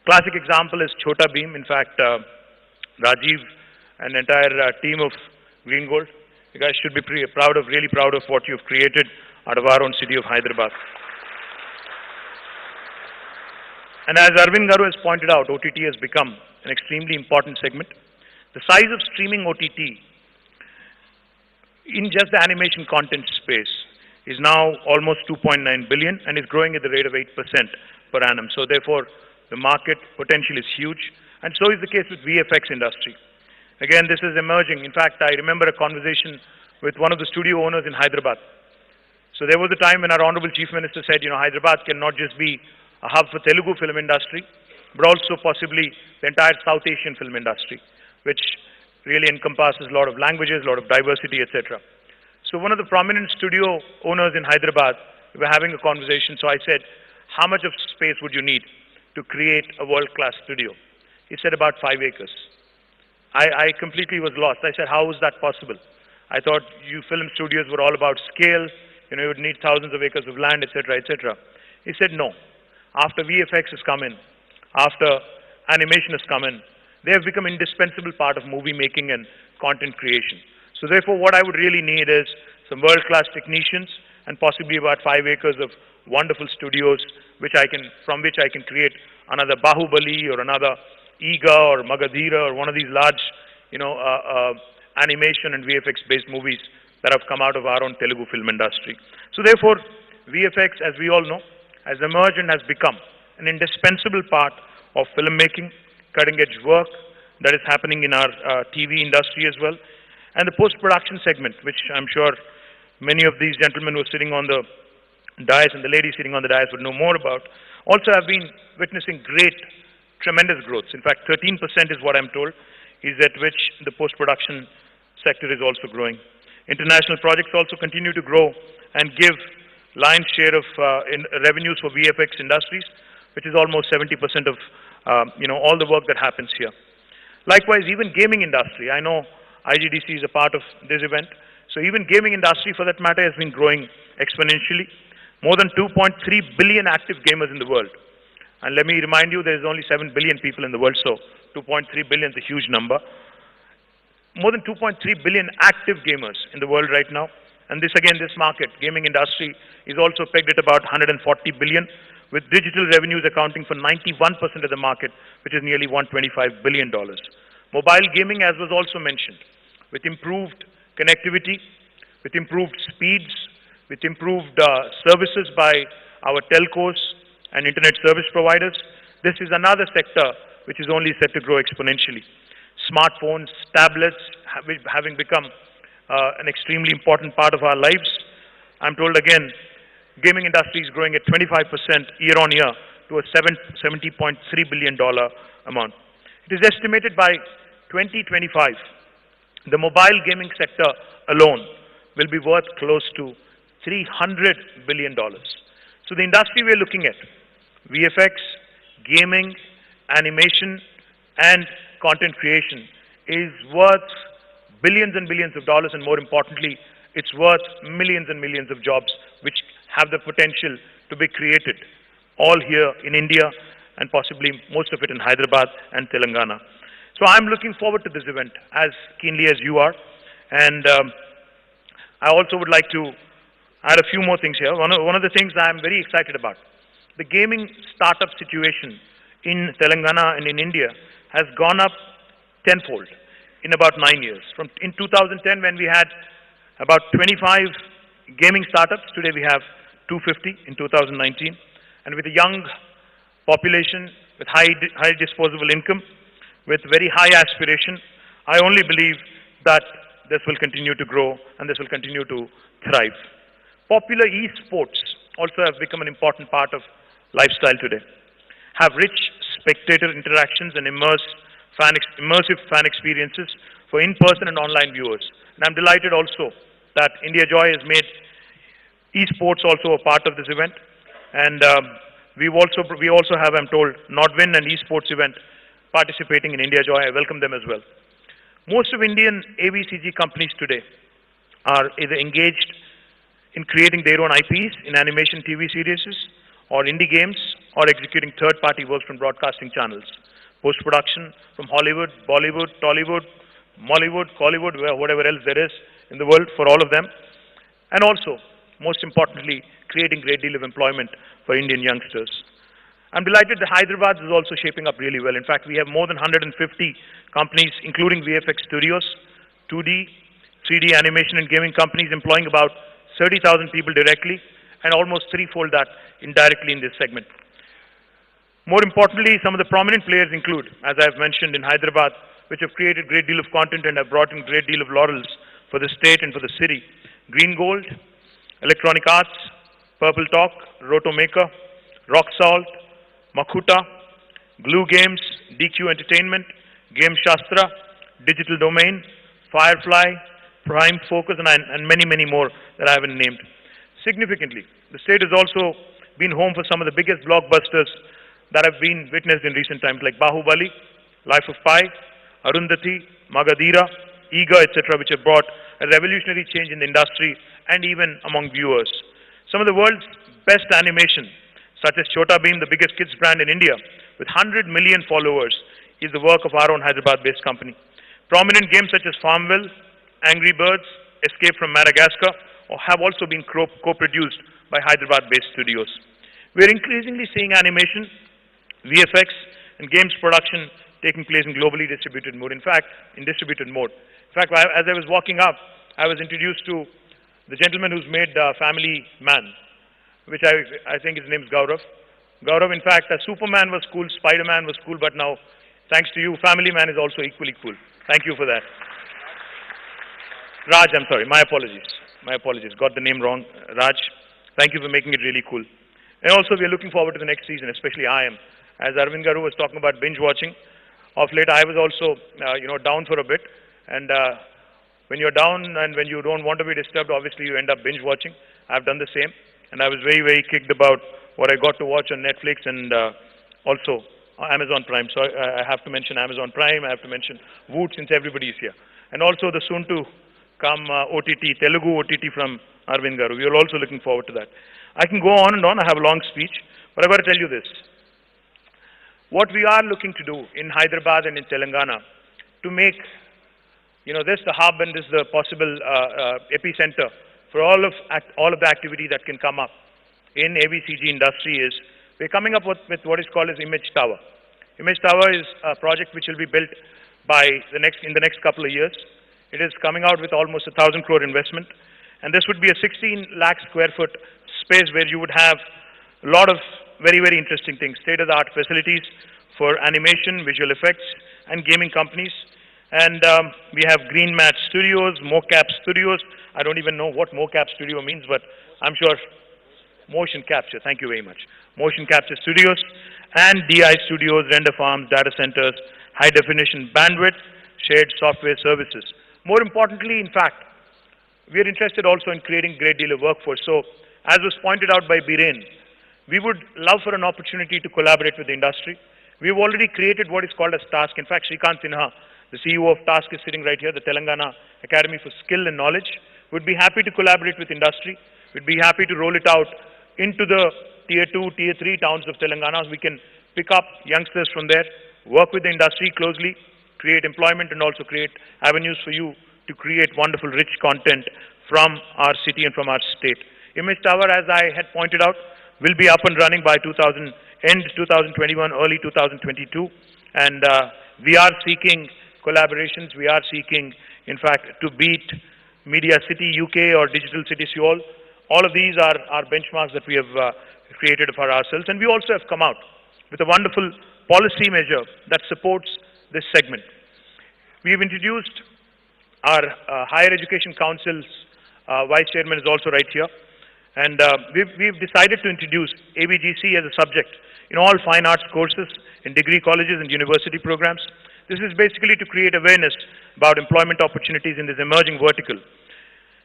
Classic example is Chhota Bheem. In fact, Rajiv and the entire team of Green Gold, you guys should be really proud of what you've created out of our own city of Hyderabad. And as Arvind Garu has pointed out, OTT has become an extremely important segment. The size of streaming OTT in just the animation content space is now almost 2.9 billion and is growing at the rate of 8% per annum. So therefore, the market potential is huge, and so is the case with VFX industry. Again, this is emerging. In fact, I remember a conversation with one of the studio owners in Hyderabad. So there was a time when our Honorable Chief Minister said, Hyderabad can not just be a hub for Telugu film industry, but also possibly the entire South Asian film industry, which really encompasses a lot of languages, a lot of diversity, etc. So one of the prominent studio owners in Hyderabad, we were having a conversation, so I said, how much of space would you need to create a world-class studio? He said about 5 acres. I completely was lost. I said, how is that possible? I thought you film studios were all about scale, you would need thousands of acres of land, etc., etc. He said, no. After VFX has come in, after animation has come in, they have become indispensable part of movie making and content creation. So therefore, what I would really need is some world-class technicians and possibly about 5 acres of wonderful studios from which I can create another Bahubali or another Iga or Magadhira or one of these large, animation and VFX-based movies that have come out of our own Telugu film industry. So therefore, VFX, as we all know, has emerged and has become an indispensable part of filmmaking, cutting-edge work that is happening in our TV industry as well. And the post-production segment, which I'm sure many of these gentlemen who are sitting on the dais and the ladies sitting on the dais would know more about, also have been witnessing tremendous growth. In fact, 13% is what I'm told, is at which the post-production sector is also growing. International projects also continue to grow and give lion's share of revenues for VFX industries, which is almost 70% of all the work that happens here. Likewise, even gaming industry. I know IGDC is a part of this event. So even gaming industry, for that matter, has been growing exponentially. More than 2.3 billion active gamers in the world. And let me remind you, there is only 7 billion people in the world, so 2.3 billion is a huge number. More than 2.3 billion active gamers in the world right now. And this market, gaming industry, is also pegged at about 140 billion, with digital revenues accounting for 91% of the market, which is nearly $125 billion. Mobile gaming, as was also mentioned, with improved connectivity, with improved speeds, with improved services by our telcos and internet service providers, this is another sector which is only set to grow exponentially. Smartphones, tablets, having become an extremely important part of our lives. I'm told again, gaming industry is growing at 25% year on year to a $70.3 billion amount. It is estimated by 2025, the mobile gaming sector alone will be worth close to $300 billion. So the industry we're looking at, VFX, gaming, animation, and content creation, is worth billions and billions of dollars, and more importantly, it's worth millions and millions of jobs which have the potential to be created all here in India and possibly most of it in Hyderabad and Telangana. So I'm looking forward to this event as keenly as you are, and I also would like to add a few more things here. One of the things I'm very excited about, the gaming startup situation in Telangana and in India has gone up tenfold in about 9 years. In 2010, when we had about 25 gaming startups, today we have 250 in 2019. And with a young population with high disposable income, with very high aspiration. I only believe that this will continue to grow and this will continue to thrive. Popular e-sports also have become an important part of lifestyle today. Have rich spectator interactions and immersive fan experiences for in-person and online viewers. And I'm delighted also that India Joy has made esports also a part of this event. And we also have, I'm told, Nodwin and esports event participating in India Joy. I welcome them as well. Most of Indian AVCG companies today are either engaged in creating their own IPs in animation TV series or indie games or executing third-party works from broadcasting channels. Post-production from Hollywood, Bollywood, Tollywood, Mollywood, Collywood, whatever else there is in the world for all of them. And also, most importantly, creating great deal of employment for Indian youngsters. I'm delighted that Hyderabad is also shaping up really well. In fact, we have more than 150 companies, including VFX studios, 2D, 3D animation and gaming companies employing about 30,000 people directly and almost threefold that indirectly in this segment. More importantly, some of the prominent players include, as I've mentioned in Hyderabad, which have created a great deal of content and have brought in a great deal of laurels for the state and for the city. Green Gold, Electronic Arts, Purple Talk, Roto Maker, Rock Salt, Makuta, Glue Games, DQ Entertainment, Game Shastra, Digital Domain, Firefly, Prime Focus, and many, many more that I haven't named. Significantly, the state has also been home for some of the biggest blockbusters that have been witnessed in recent times, like Bahubali, Life of Pi, Arundhati, Magadhira, Eager, etc., which have brought a revolutionary change in the industry and even among viewers. Some of the world's best animation, such as Chota Bheem, the biggest kids brand in India, with 100 million followers, is the work of our own Hyderabad-based company. Prominent games such as Farmville, Angry Birds, Escape from Madagascar have also been co-produced by Hyderabad-based studios. We are increasingly seeing animation, VFX, and games production taking place in globally distributed mode. In fact, in distributed mode. In fact, as I was walking up, I was introduced to the gentleman who's made Family Man, which I think his name is Govt. Govt, in fact, Superman was cool, Spider-Man was cool, but now, thanks to you, Family Man is also equally cool. Thank you for that. Raj, I'm sorry, my apologies. My apologies, got the name wrong. Raj, thank you for making it really cool. And also, we are looking forward to the next season, especially I am. As Arvind Garu was talking about binge watching, of late I was also, down for a bit. And when you're down and when you don't want to be disturbed, obviously you end up binge watching. I've done the same. And I was very, very kicked about what I got to watch on Netflix and also Amazon Prime. So I have to mention Amazon Prime. I have to mention Woot since everybody is here. And also the soon-to-come OTT, Telugu OTT from Arvind Garu. We are also looking forward to that. I can go on and on. I have a long speech. But I've got to tell you this. What we are looking to do in Hyderabad and in Telangana to make this the hub and this the possible epicenter for all of the activity that can come up in AVCG industry is we're coming up with what is called as Image Tower. Image Tower is a project which will be built in the next couple of years. It is coming out with almost 1,000 crore investment, and this would be a 16 lakh square foot space where you would have a lot of very, very interesting things, state-of-the-art facilities for animation, visual effects, and gaming companies. And we have Green Mat Studios, Mocap Studios. I don't even know what Mocap Studio means, but I'm sure motion capture. Thank you very much. Motion capture studios and DI studios, render farms, data centers, high definition bandwidth, shared software services. More importantly, in fact, we are interested also in creating a great deal of workforce. So, as was pointed out by Biren, we would love for an opportunity to collaborate with the industry. We've already created what is called as TASK. In fact, Shrikant Sinha, the CEO of TASK, is sitting right here, the Telangana Academy for Skill and Knowledge. We'd be happy to collaborate with industry. We'd be happy to roll it out into the tier 2, tier 3 towns of Telangana. We can pick up youngsters from there, work with the industry closely, create employment, and also create avenues for you to create wonderful, rich content from our city and from our state. Image Tower, as I had pointed out, will be up and running by end 2021, early 2022. And we are seeking collaborations. We are seeking, in fact, to beat Media City UK or Digital City Seoul. All of these are benchmarks that we have created for ourselves. And we also have come out with a wonderful policy measure that supports this segment. We have introduced our Higher Education Council's Vice Chairman is also right here. And we've decided to introduce ABGC as a subject in all fine arts courses in degree colleges and university programs. This is basically to create awareness about employment opportunities in this emerging vertical.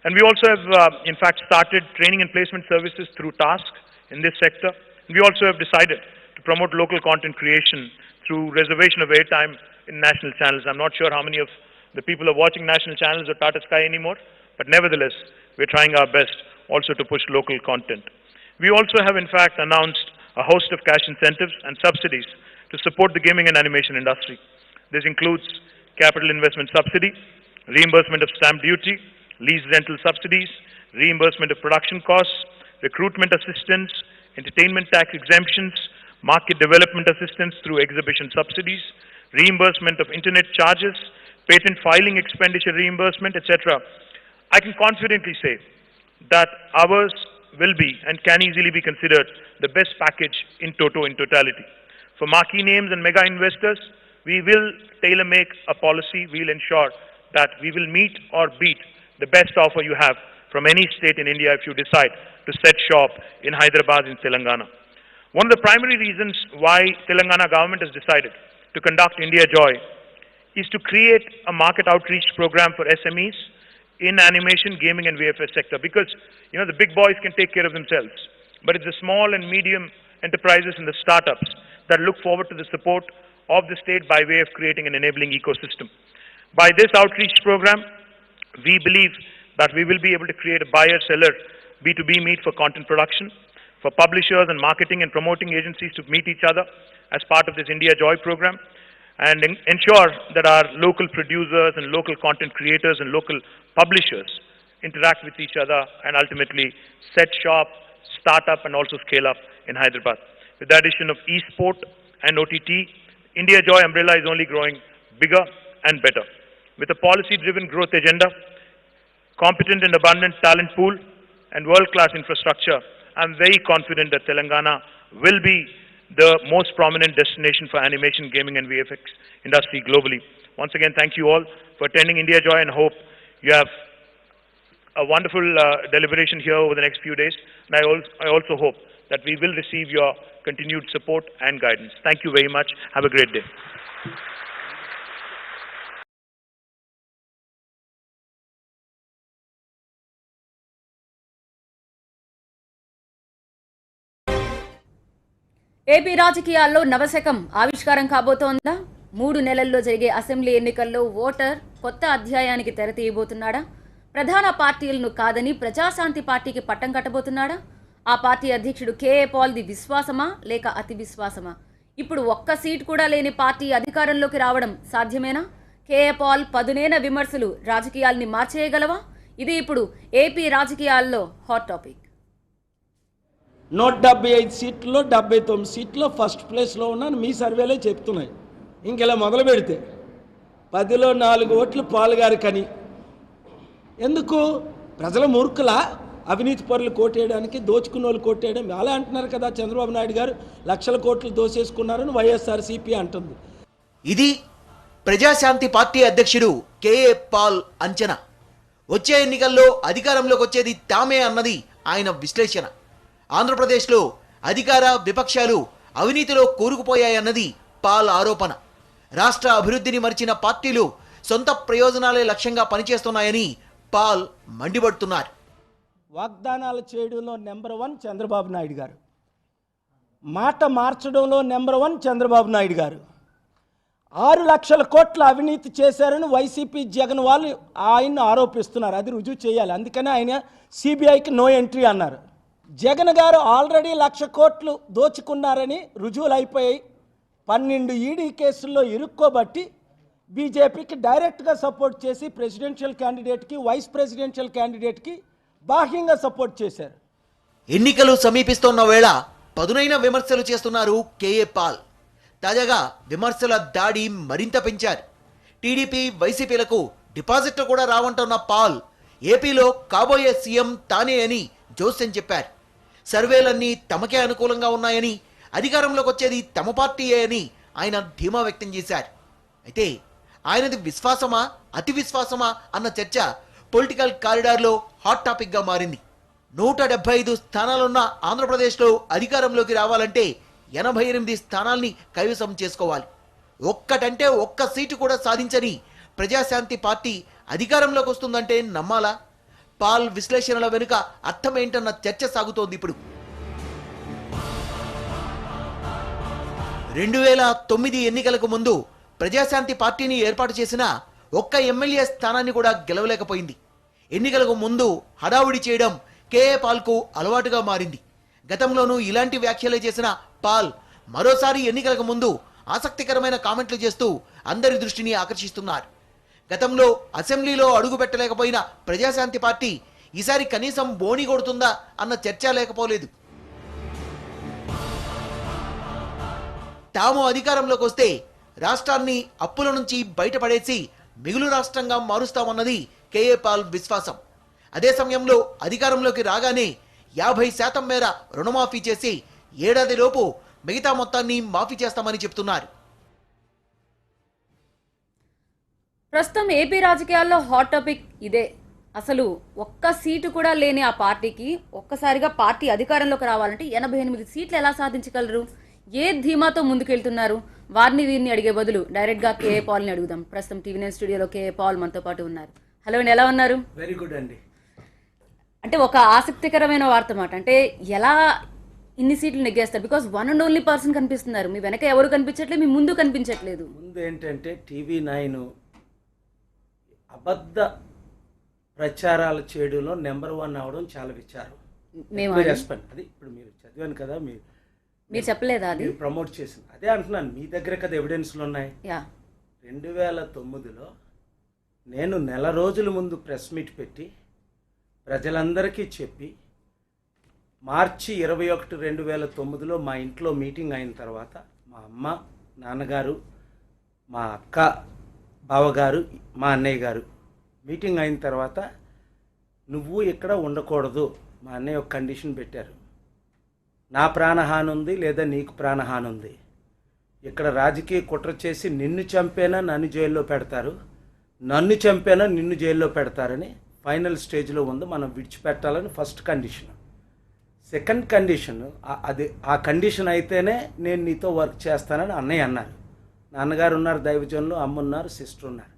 And we also have, in fact, started training and placement services through TASK in this sector. And we also have decided to promote local content creation through reservation of airtime in national channels. I'm not sure how many of the people are watching national channels or Tata Sky anymore, but nevertheless, we're trying our best also to push local content. We also have, in fact, announced a host of cash incentives and subsidies to support the gaming and animation industry. This includes capital investment subsidy, reimbursement of stamp duty, lease rental subsidies, reimbursement of production costs, recruitment assistance, entertainment tax exemptions, market development assistance through exhibition subsidies, reimbursement of internet charges, patent filing expenditure reimbursement, etc. I can confidently say that ours will be and can easily be considered the best package in totality. For marquee names and mega investors, we will tailor-make a policy. We'll ensure that we will meet or beat the best offer you have from any state in India if you decide to set shop in Hyderabad in Telangana. One of the primary reasons why Telangana government has decided to conduct India Joy is to create a market outreach program for SMEs in animation, gaming and VFS sector, because the big boys can take care of themselves, but it's the small and medium enterprises and the startups that look forward to the support of the state by way of creating an enabling ecosystem. By this outreach program, we believe that we will be able to create a buyer-seller B2B meet for content production, for publishers and marketing and promoting agencies to meet each other as part of this India Joy program, and ensure that our local producers and local content creators and local publishers interact with each other and ultimately set shop, start up and also scale up in Hyderabad. With the addition of e-sport and OTT, India Joy umbrella is only growing bigger and better. With a policy-driven growth agenda, competent and abundant talent pool, and world-class infrastructure, I'm very confident that Telangana will be the most prominent destination for animation, gaming and VFX industry globally. Once again, thank you all for attending India Joy and hope you have a wonderful deliberation here over the next few days. And I also hope that we will receive your continued support and guidance. Thank you very much. Have a great day. AP రాజకీయాల్లో నవశకం ఆవిష్కారం కాబోతోందా? 3 నెలల్లో జరిగే assembly ఎన్నికల్లో voter కొత్త అధ్యాయానికి తెర తీయబోతున్నాడా? ప్రధాన పార్టీలను కాదని ప్రజాశాంతి పార్టీకి పట్టం కట్టబోతున్నాడా? ఆ పార్టీ అధ్యక్షుడు కేఏ పాల్ది విశ్వాసమా లేక అతి విశ్వాసమా? ఇప్పుడు ఒక్క సీట్ కూడా లేని పార్టీ అధికారంలోకి రావడం సాధ్యమేనా? కేఏ పాల్ పదునైన విమర్శలు రాజకీయాల్ని మార్చేయగలవా? ఇది ఇప్పుడు ఏపీ రాజకీయాల్లో హాట్ టాపిక్. 175 సీట్లలో 79 సీట్లో ఫస్ట్ ప్లేస్లో ఉన్నాను మీ సర్వేలే చెప్తున్నాయి. ఇంకెలా మొదలు పెడితే 10లో 4 ఓట్లు పాల్గారికని. ఎందుకు? ప్రజల మూర్ఖుల అవినీతి పరులు కోటేయడానికి, దోచుకున్న వాళ్ళు కోటేయడం అలా అంటున్నారు కదా. చంద్రబాబు నాయుడు గారు లక్షల కోట్లు దోసేసుకున్నారని వైఎస్ఆర్సీపీ అంటుంది. ఇది ప్రజాశాంతి పార్టీ అధ్యక్షుడు కేఏ పాల్ అంచనా. వచ్చే ఎన్నికల్లో అధికారంలోకి వచ్చేది తామే అన్నది ఆయన విశ్లేషణ. ఆంధ్రప్రదేశ్లో అధికార విపక్షాలు అవినీతిలో కూరుకుపోయాయన్నది పాల్ ఆరోపణ. రాష్ట్ర అభివృద్ధిని మరిచిన పార్టీలు సొంత ప్రయోజనాలే లక్ష్యంగా పనిచేస్తున్నాయని పాల్ మండిపడుతున్నారు. వాగ్దానాలు చేయడంలో నెంబర్ 1 చంద్రబాబు నాయుడు గారు, మాట మార్చడంలో నెంబర్ 1 చంద్రబాబు నాయుడు గారు. 6 లక్షల కోట్ల అవినీతి చేశారని వైసీపీ జగన్ వాళ్ళు ఆయన్ని ఆరోపిస్తున్నారు. అది రుజువు చేయాలి. అందుకని ఆయన సిబిఐకి నో ఎంట్రీ అన్నారు. జగన్ గారు ఆల్రెడీ 1,00,000 కోట్లు దోచుకున్నారని రుజువులు అయిపోయాయి. 12 ఈడీ కేసుల్లో ఇరుక్కోబట్టి బీజేపీకి డైరెక్ట్గా సపోర్ట్ చేసి ప్రెసిడెన్షియల్ క్యాండిడేట్కి, వైస్ ప్రెసిడెన్షియల్ క్యాండిడేట్కి బాహ్యంగా సపోర్ట్ చేశారు. ఎన్నికలు సమీపిస్తున్న వేళ పదునైన విమర్శలు చేస్తున్నారు కేఏ పాల్. తాజాగా విమర్శల దాడి మరింత పెంచారు. టీడీపీ, వైసీపీలకు డిపాజిట్లు కూడా రావంటున్న పాల్ ఏపీలో కాబోయే సీఎం తానే అని జోస్యం చెప్పారు. సర్వేలన్నీ తమకే అనుకూలంగా ఉన్నాయని, అధికారంలోకి వచ్చేది తమ పార్టీయే అని ఆయన ధీమా వ్యక్తం చేశారు. అయితే ఆయనది విశ్వాసమా అతి విశ్వాసమా అన్న చర్చ పొలిటికల్ కారిడార్లో హాట్ టాపిక్గా మారింది. 175 స్థానాలున్న ఆంధ్రప్రదేశ్లో అధికారంలోకి రావాలంటే 88 స్థానాల్ని కైవసం చేసుకోవాలి. ఒక్కటంటే ఒక్క సీటు కూడా సాధించని ప్రజాశాంతి పార్టీ అధికారంలోకి వస్తుందంటే నమ్మాలా? పాల్ విశ్లేషణల వెనుక అర్థమేంటన్న చర్చ సాగుతోంది ఇప్పుడు. 2009 ఎన్నికలకు ముందు ప్రజాశాంతి పార్టీని ఏర్పాటు చేసిన ఒక్క ఎమ్మెల్యే స్థానాన్ని కూడా గెలవలేకపోయింది. ఎన్నికలకు ముందు హడావుడి చేయడం కేఏ పాల్కు అలవాటుగా మారింది. గతంలోనూ ఇలాంటి వ్యాఖ్యలే చేసిన పాల్ మరోసారి ఎన్నికలకు ముందు ఆసక్తికరమైన కామెంట్లు చేస్తూ అందరి దృష్టిని ఆకర్షిస్తున్నారు. గతంలో అసెంబ్లీలో అడుగు పెట్టలేకపోయిన ప్రజాశాంతి పార్టీ ఈసారి కనీసం బోణి కొడుతుందా అన్న చర్చ లేకపోలేదు. తాము అధికారంలోకి వస్తే రాష్ట్రాన్ని అప్పుల నుంచి బయటపడేసి మిగులు రాష్ట్రంగా మారుస్తామన్నది కేఏ పాల్ విశ్వాసం. అదే సమయంలో అధికారంలోకి రాగానే 50% మేర రుణమాఫీ చేసి ఏడాదిలోపు మిగతా మొత్తాన్ని మాఫీ చేస్తామని చెప్తున్నారు. ప్రస్తుతం ఏపీ రాజకీయాల్లో హాట్ టాపిక్ ఇదే. అసలు ఒక్క సీటు కూడా లేని ఆ పార్టీకి ఒక్కసారిగా పార్టీ అధికారంలోకి రావాలంటే 88 సీట్లు ఎలా సాధించగలరు? ఏ ధీమాతో ముందుకెళ్తున్నారు? వారిని వీరిని అడిగే బదులు డైరెక్ట్గా కేఏ పాల్ని అడుగుదాం. ప్రస్తుతం టీవీ9 స్టూడియోలో కేఏ పాల్ మనతో పాటు ఉన్నారు. హలో అండి, ఎలా ఉన్నారు? వెరీ గుడ్ అండి. అంటే ఒక ఆసక్తికరమైన వార్త మాట, అంటే ఎలా ఇన్ని సీట్లు నెగ్గేస్తారు? Because one and only person కనిపిస్తున్నారు. మీ వెనక ఎవరు కనిపించట్లేదు, మీ ముందు కనిపించట్లేదు. ముందు ఏంటంటే టీవీ9 అబద్ధ ప్రచారాలు చేయడంలో నెంబర్ 1 అవడం చాలా విచారం. అది ఇప్పుడు మీరు చదివాను కదా, మీరు చెప్పలేదా? అది ప్రమోట్ చేసింది అదే అంటున్నాను. మీ దగ్గర కదా ఎవిడెన్స్లు ఉన్నాయి. 2009లో నేను నెల రోజుల ముందు ప్రెస్ మీట్ పెట్టి ప్రజలందరికీ చెప్పి మార్చి 21, 2009లో మా ఇంట్లో మీటింగ్ అయిన తర్వాత మా అమ్మ, నాన్నగారు, మా అక్క, బావగారు, మా అన్నయ్య గారు మీటింగ్ అయిన తర్వాత నువ్వు ఇక్కడ ఉండకూడదు, మా అన్నయ్య ఒక కండిషన్ పెట్టారు. నా ప్రాణహాని ఉంది లేదా నీకు ప్రాణహాని ఉంది, ఇక్కడ రాజకీయ కుట్ర చేసి నిన్ను చంపేనా నన్ను జైల్లో పెడతారు, నన్ను చంపేనా నిన్ను జైల్లో పెడతారని ఫైనల్ స్టేజ్లో ఉంది, మనం విడిచిపెట్టాలని ఫస్ట్ కండిషన్. సెకండ్ కండిషన్, అది ఆ కండిషన్ అయితేనే నేను నీతో వర్క్ చేస్తానని అన్నయ్య అన్నారు. నాన్నగారు ఉన్నారు, దైవజనులు, అమ్మ ఉన్నారు, సిస్టర్ ఉన్నారు.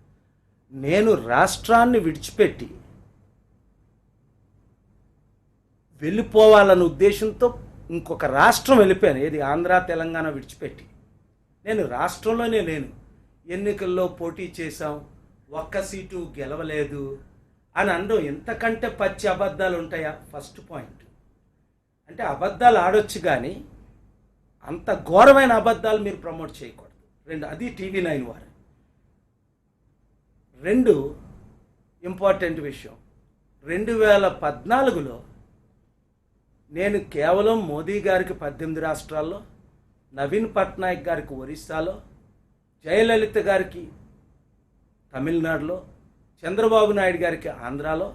నేను రాష్ట్రాన్ని విడిచిపెట్టి వెళ్ళిపోవాలన్న ఉద్దేశంతో ఇంకొక రాష్ట్రం వెళ్ళిపోయాను. ఏది ఆంధ్ర తెలంగాణ విడిచిపెట్టి. నేను రాష్ట్రంలోనే లేను. ఎన్నికల్లో పోటీ చేశాం, ఒక్క సీటు గెలవలేదు అని అనడం ఎంతకంటే పచ్చి అబద్ధాలు ఉంటాయా? First point. అంటే అబద్ధాలు ఆడొచ్చు కానీ అంత ఘోరమైన అబద్ధాలు మీరు ప్రమోట్ చేయకూడదు. రెండు, అది టీవీ9 వారు. రెండు ఇంపార్టెంట్ విషయం, 2014లో నేను కేవలం మోదీ గారికి 18 రాష్ట్రాల్లో, నవీన్ పట్నాయక్ గారికి ఒరిస్సాలో, జయలలిత గారికి తమిళనాడులో, చంద్రబాబు నాయుడు గారికి ఆంధ్రాలో,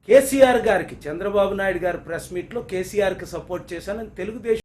కేసీఆర్ గారికి చంద్రబాబు నాయుడు గారి ప్రెస్ మీట్లో కేసీఆర్కి సపోర్ట్ చేశానని తెలుగుదేశం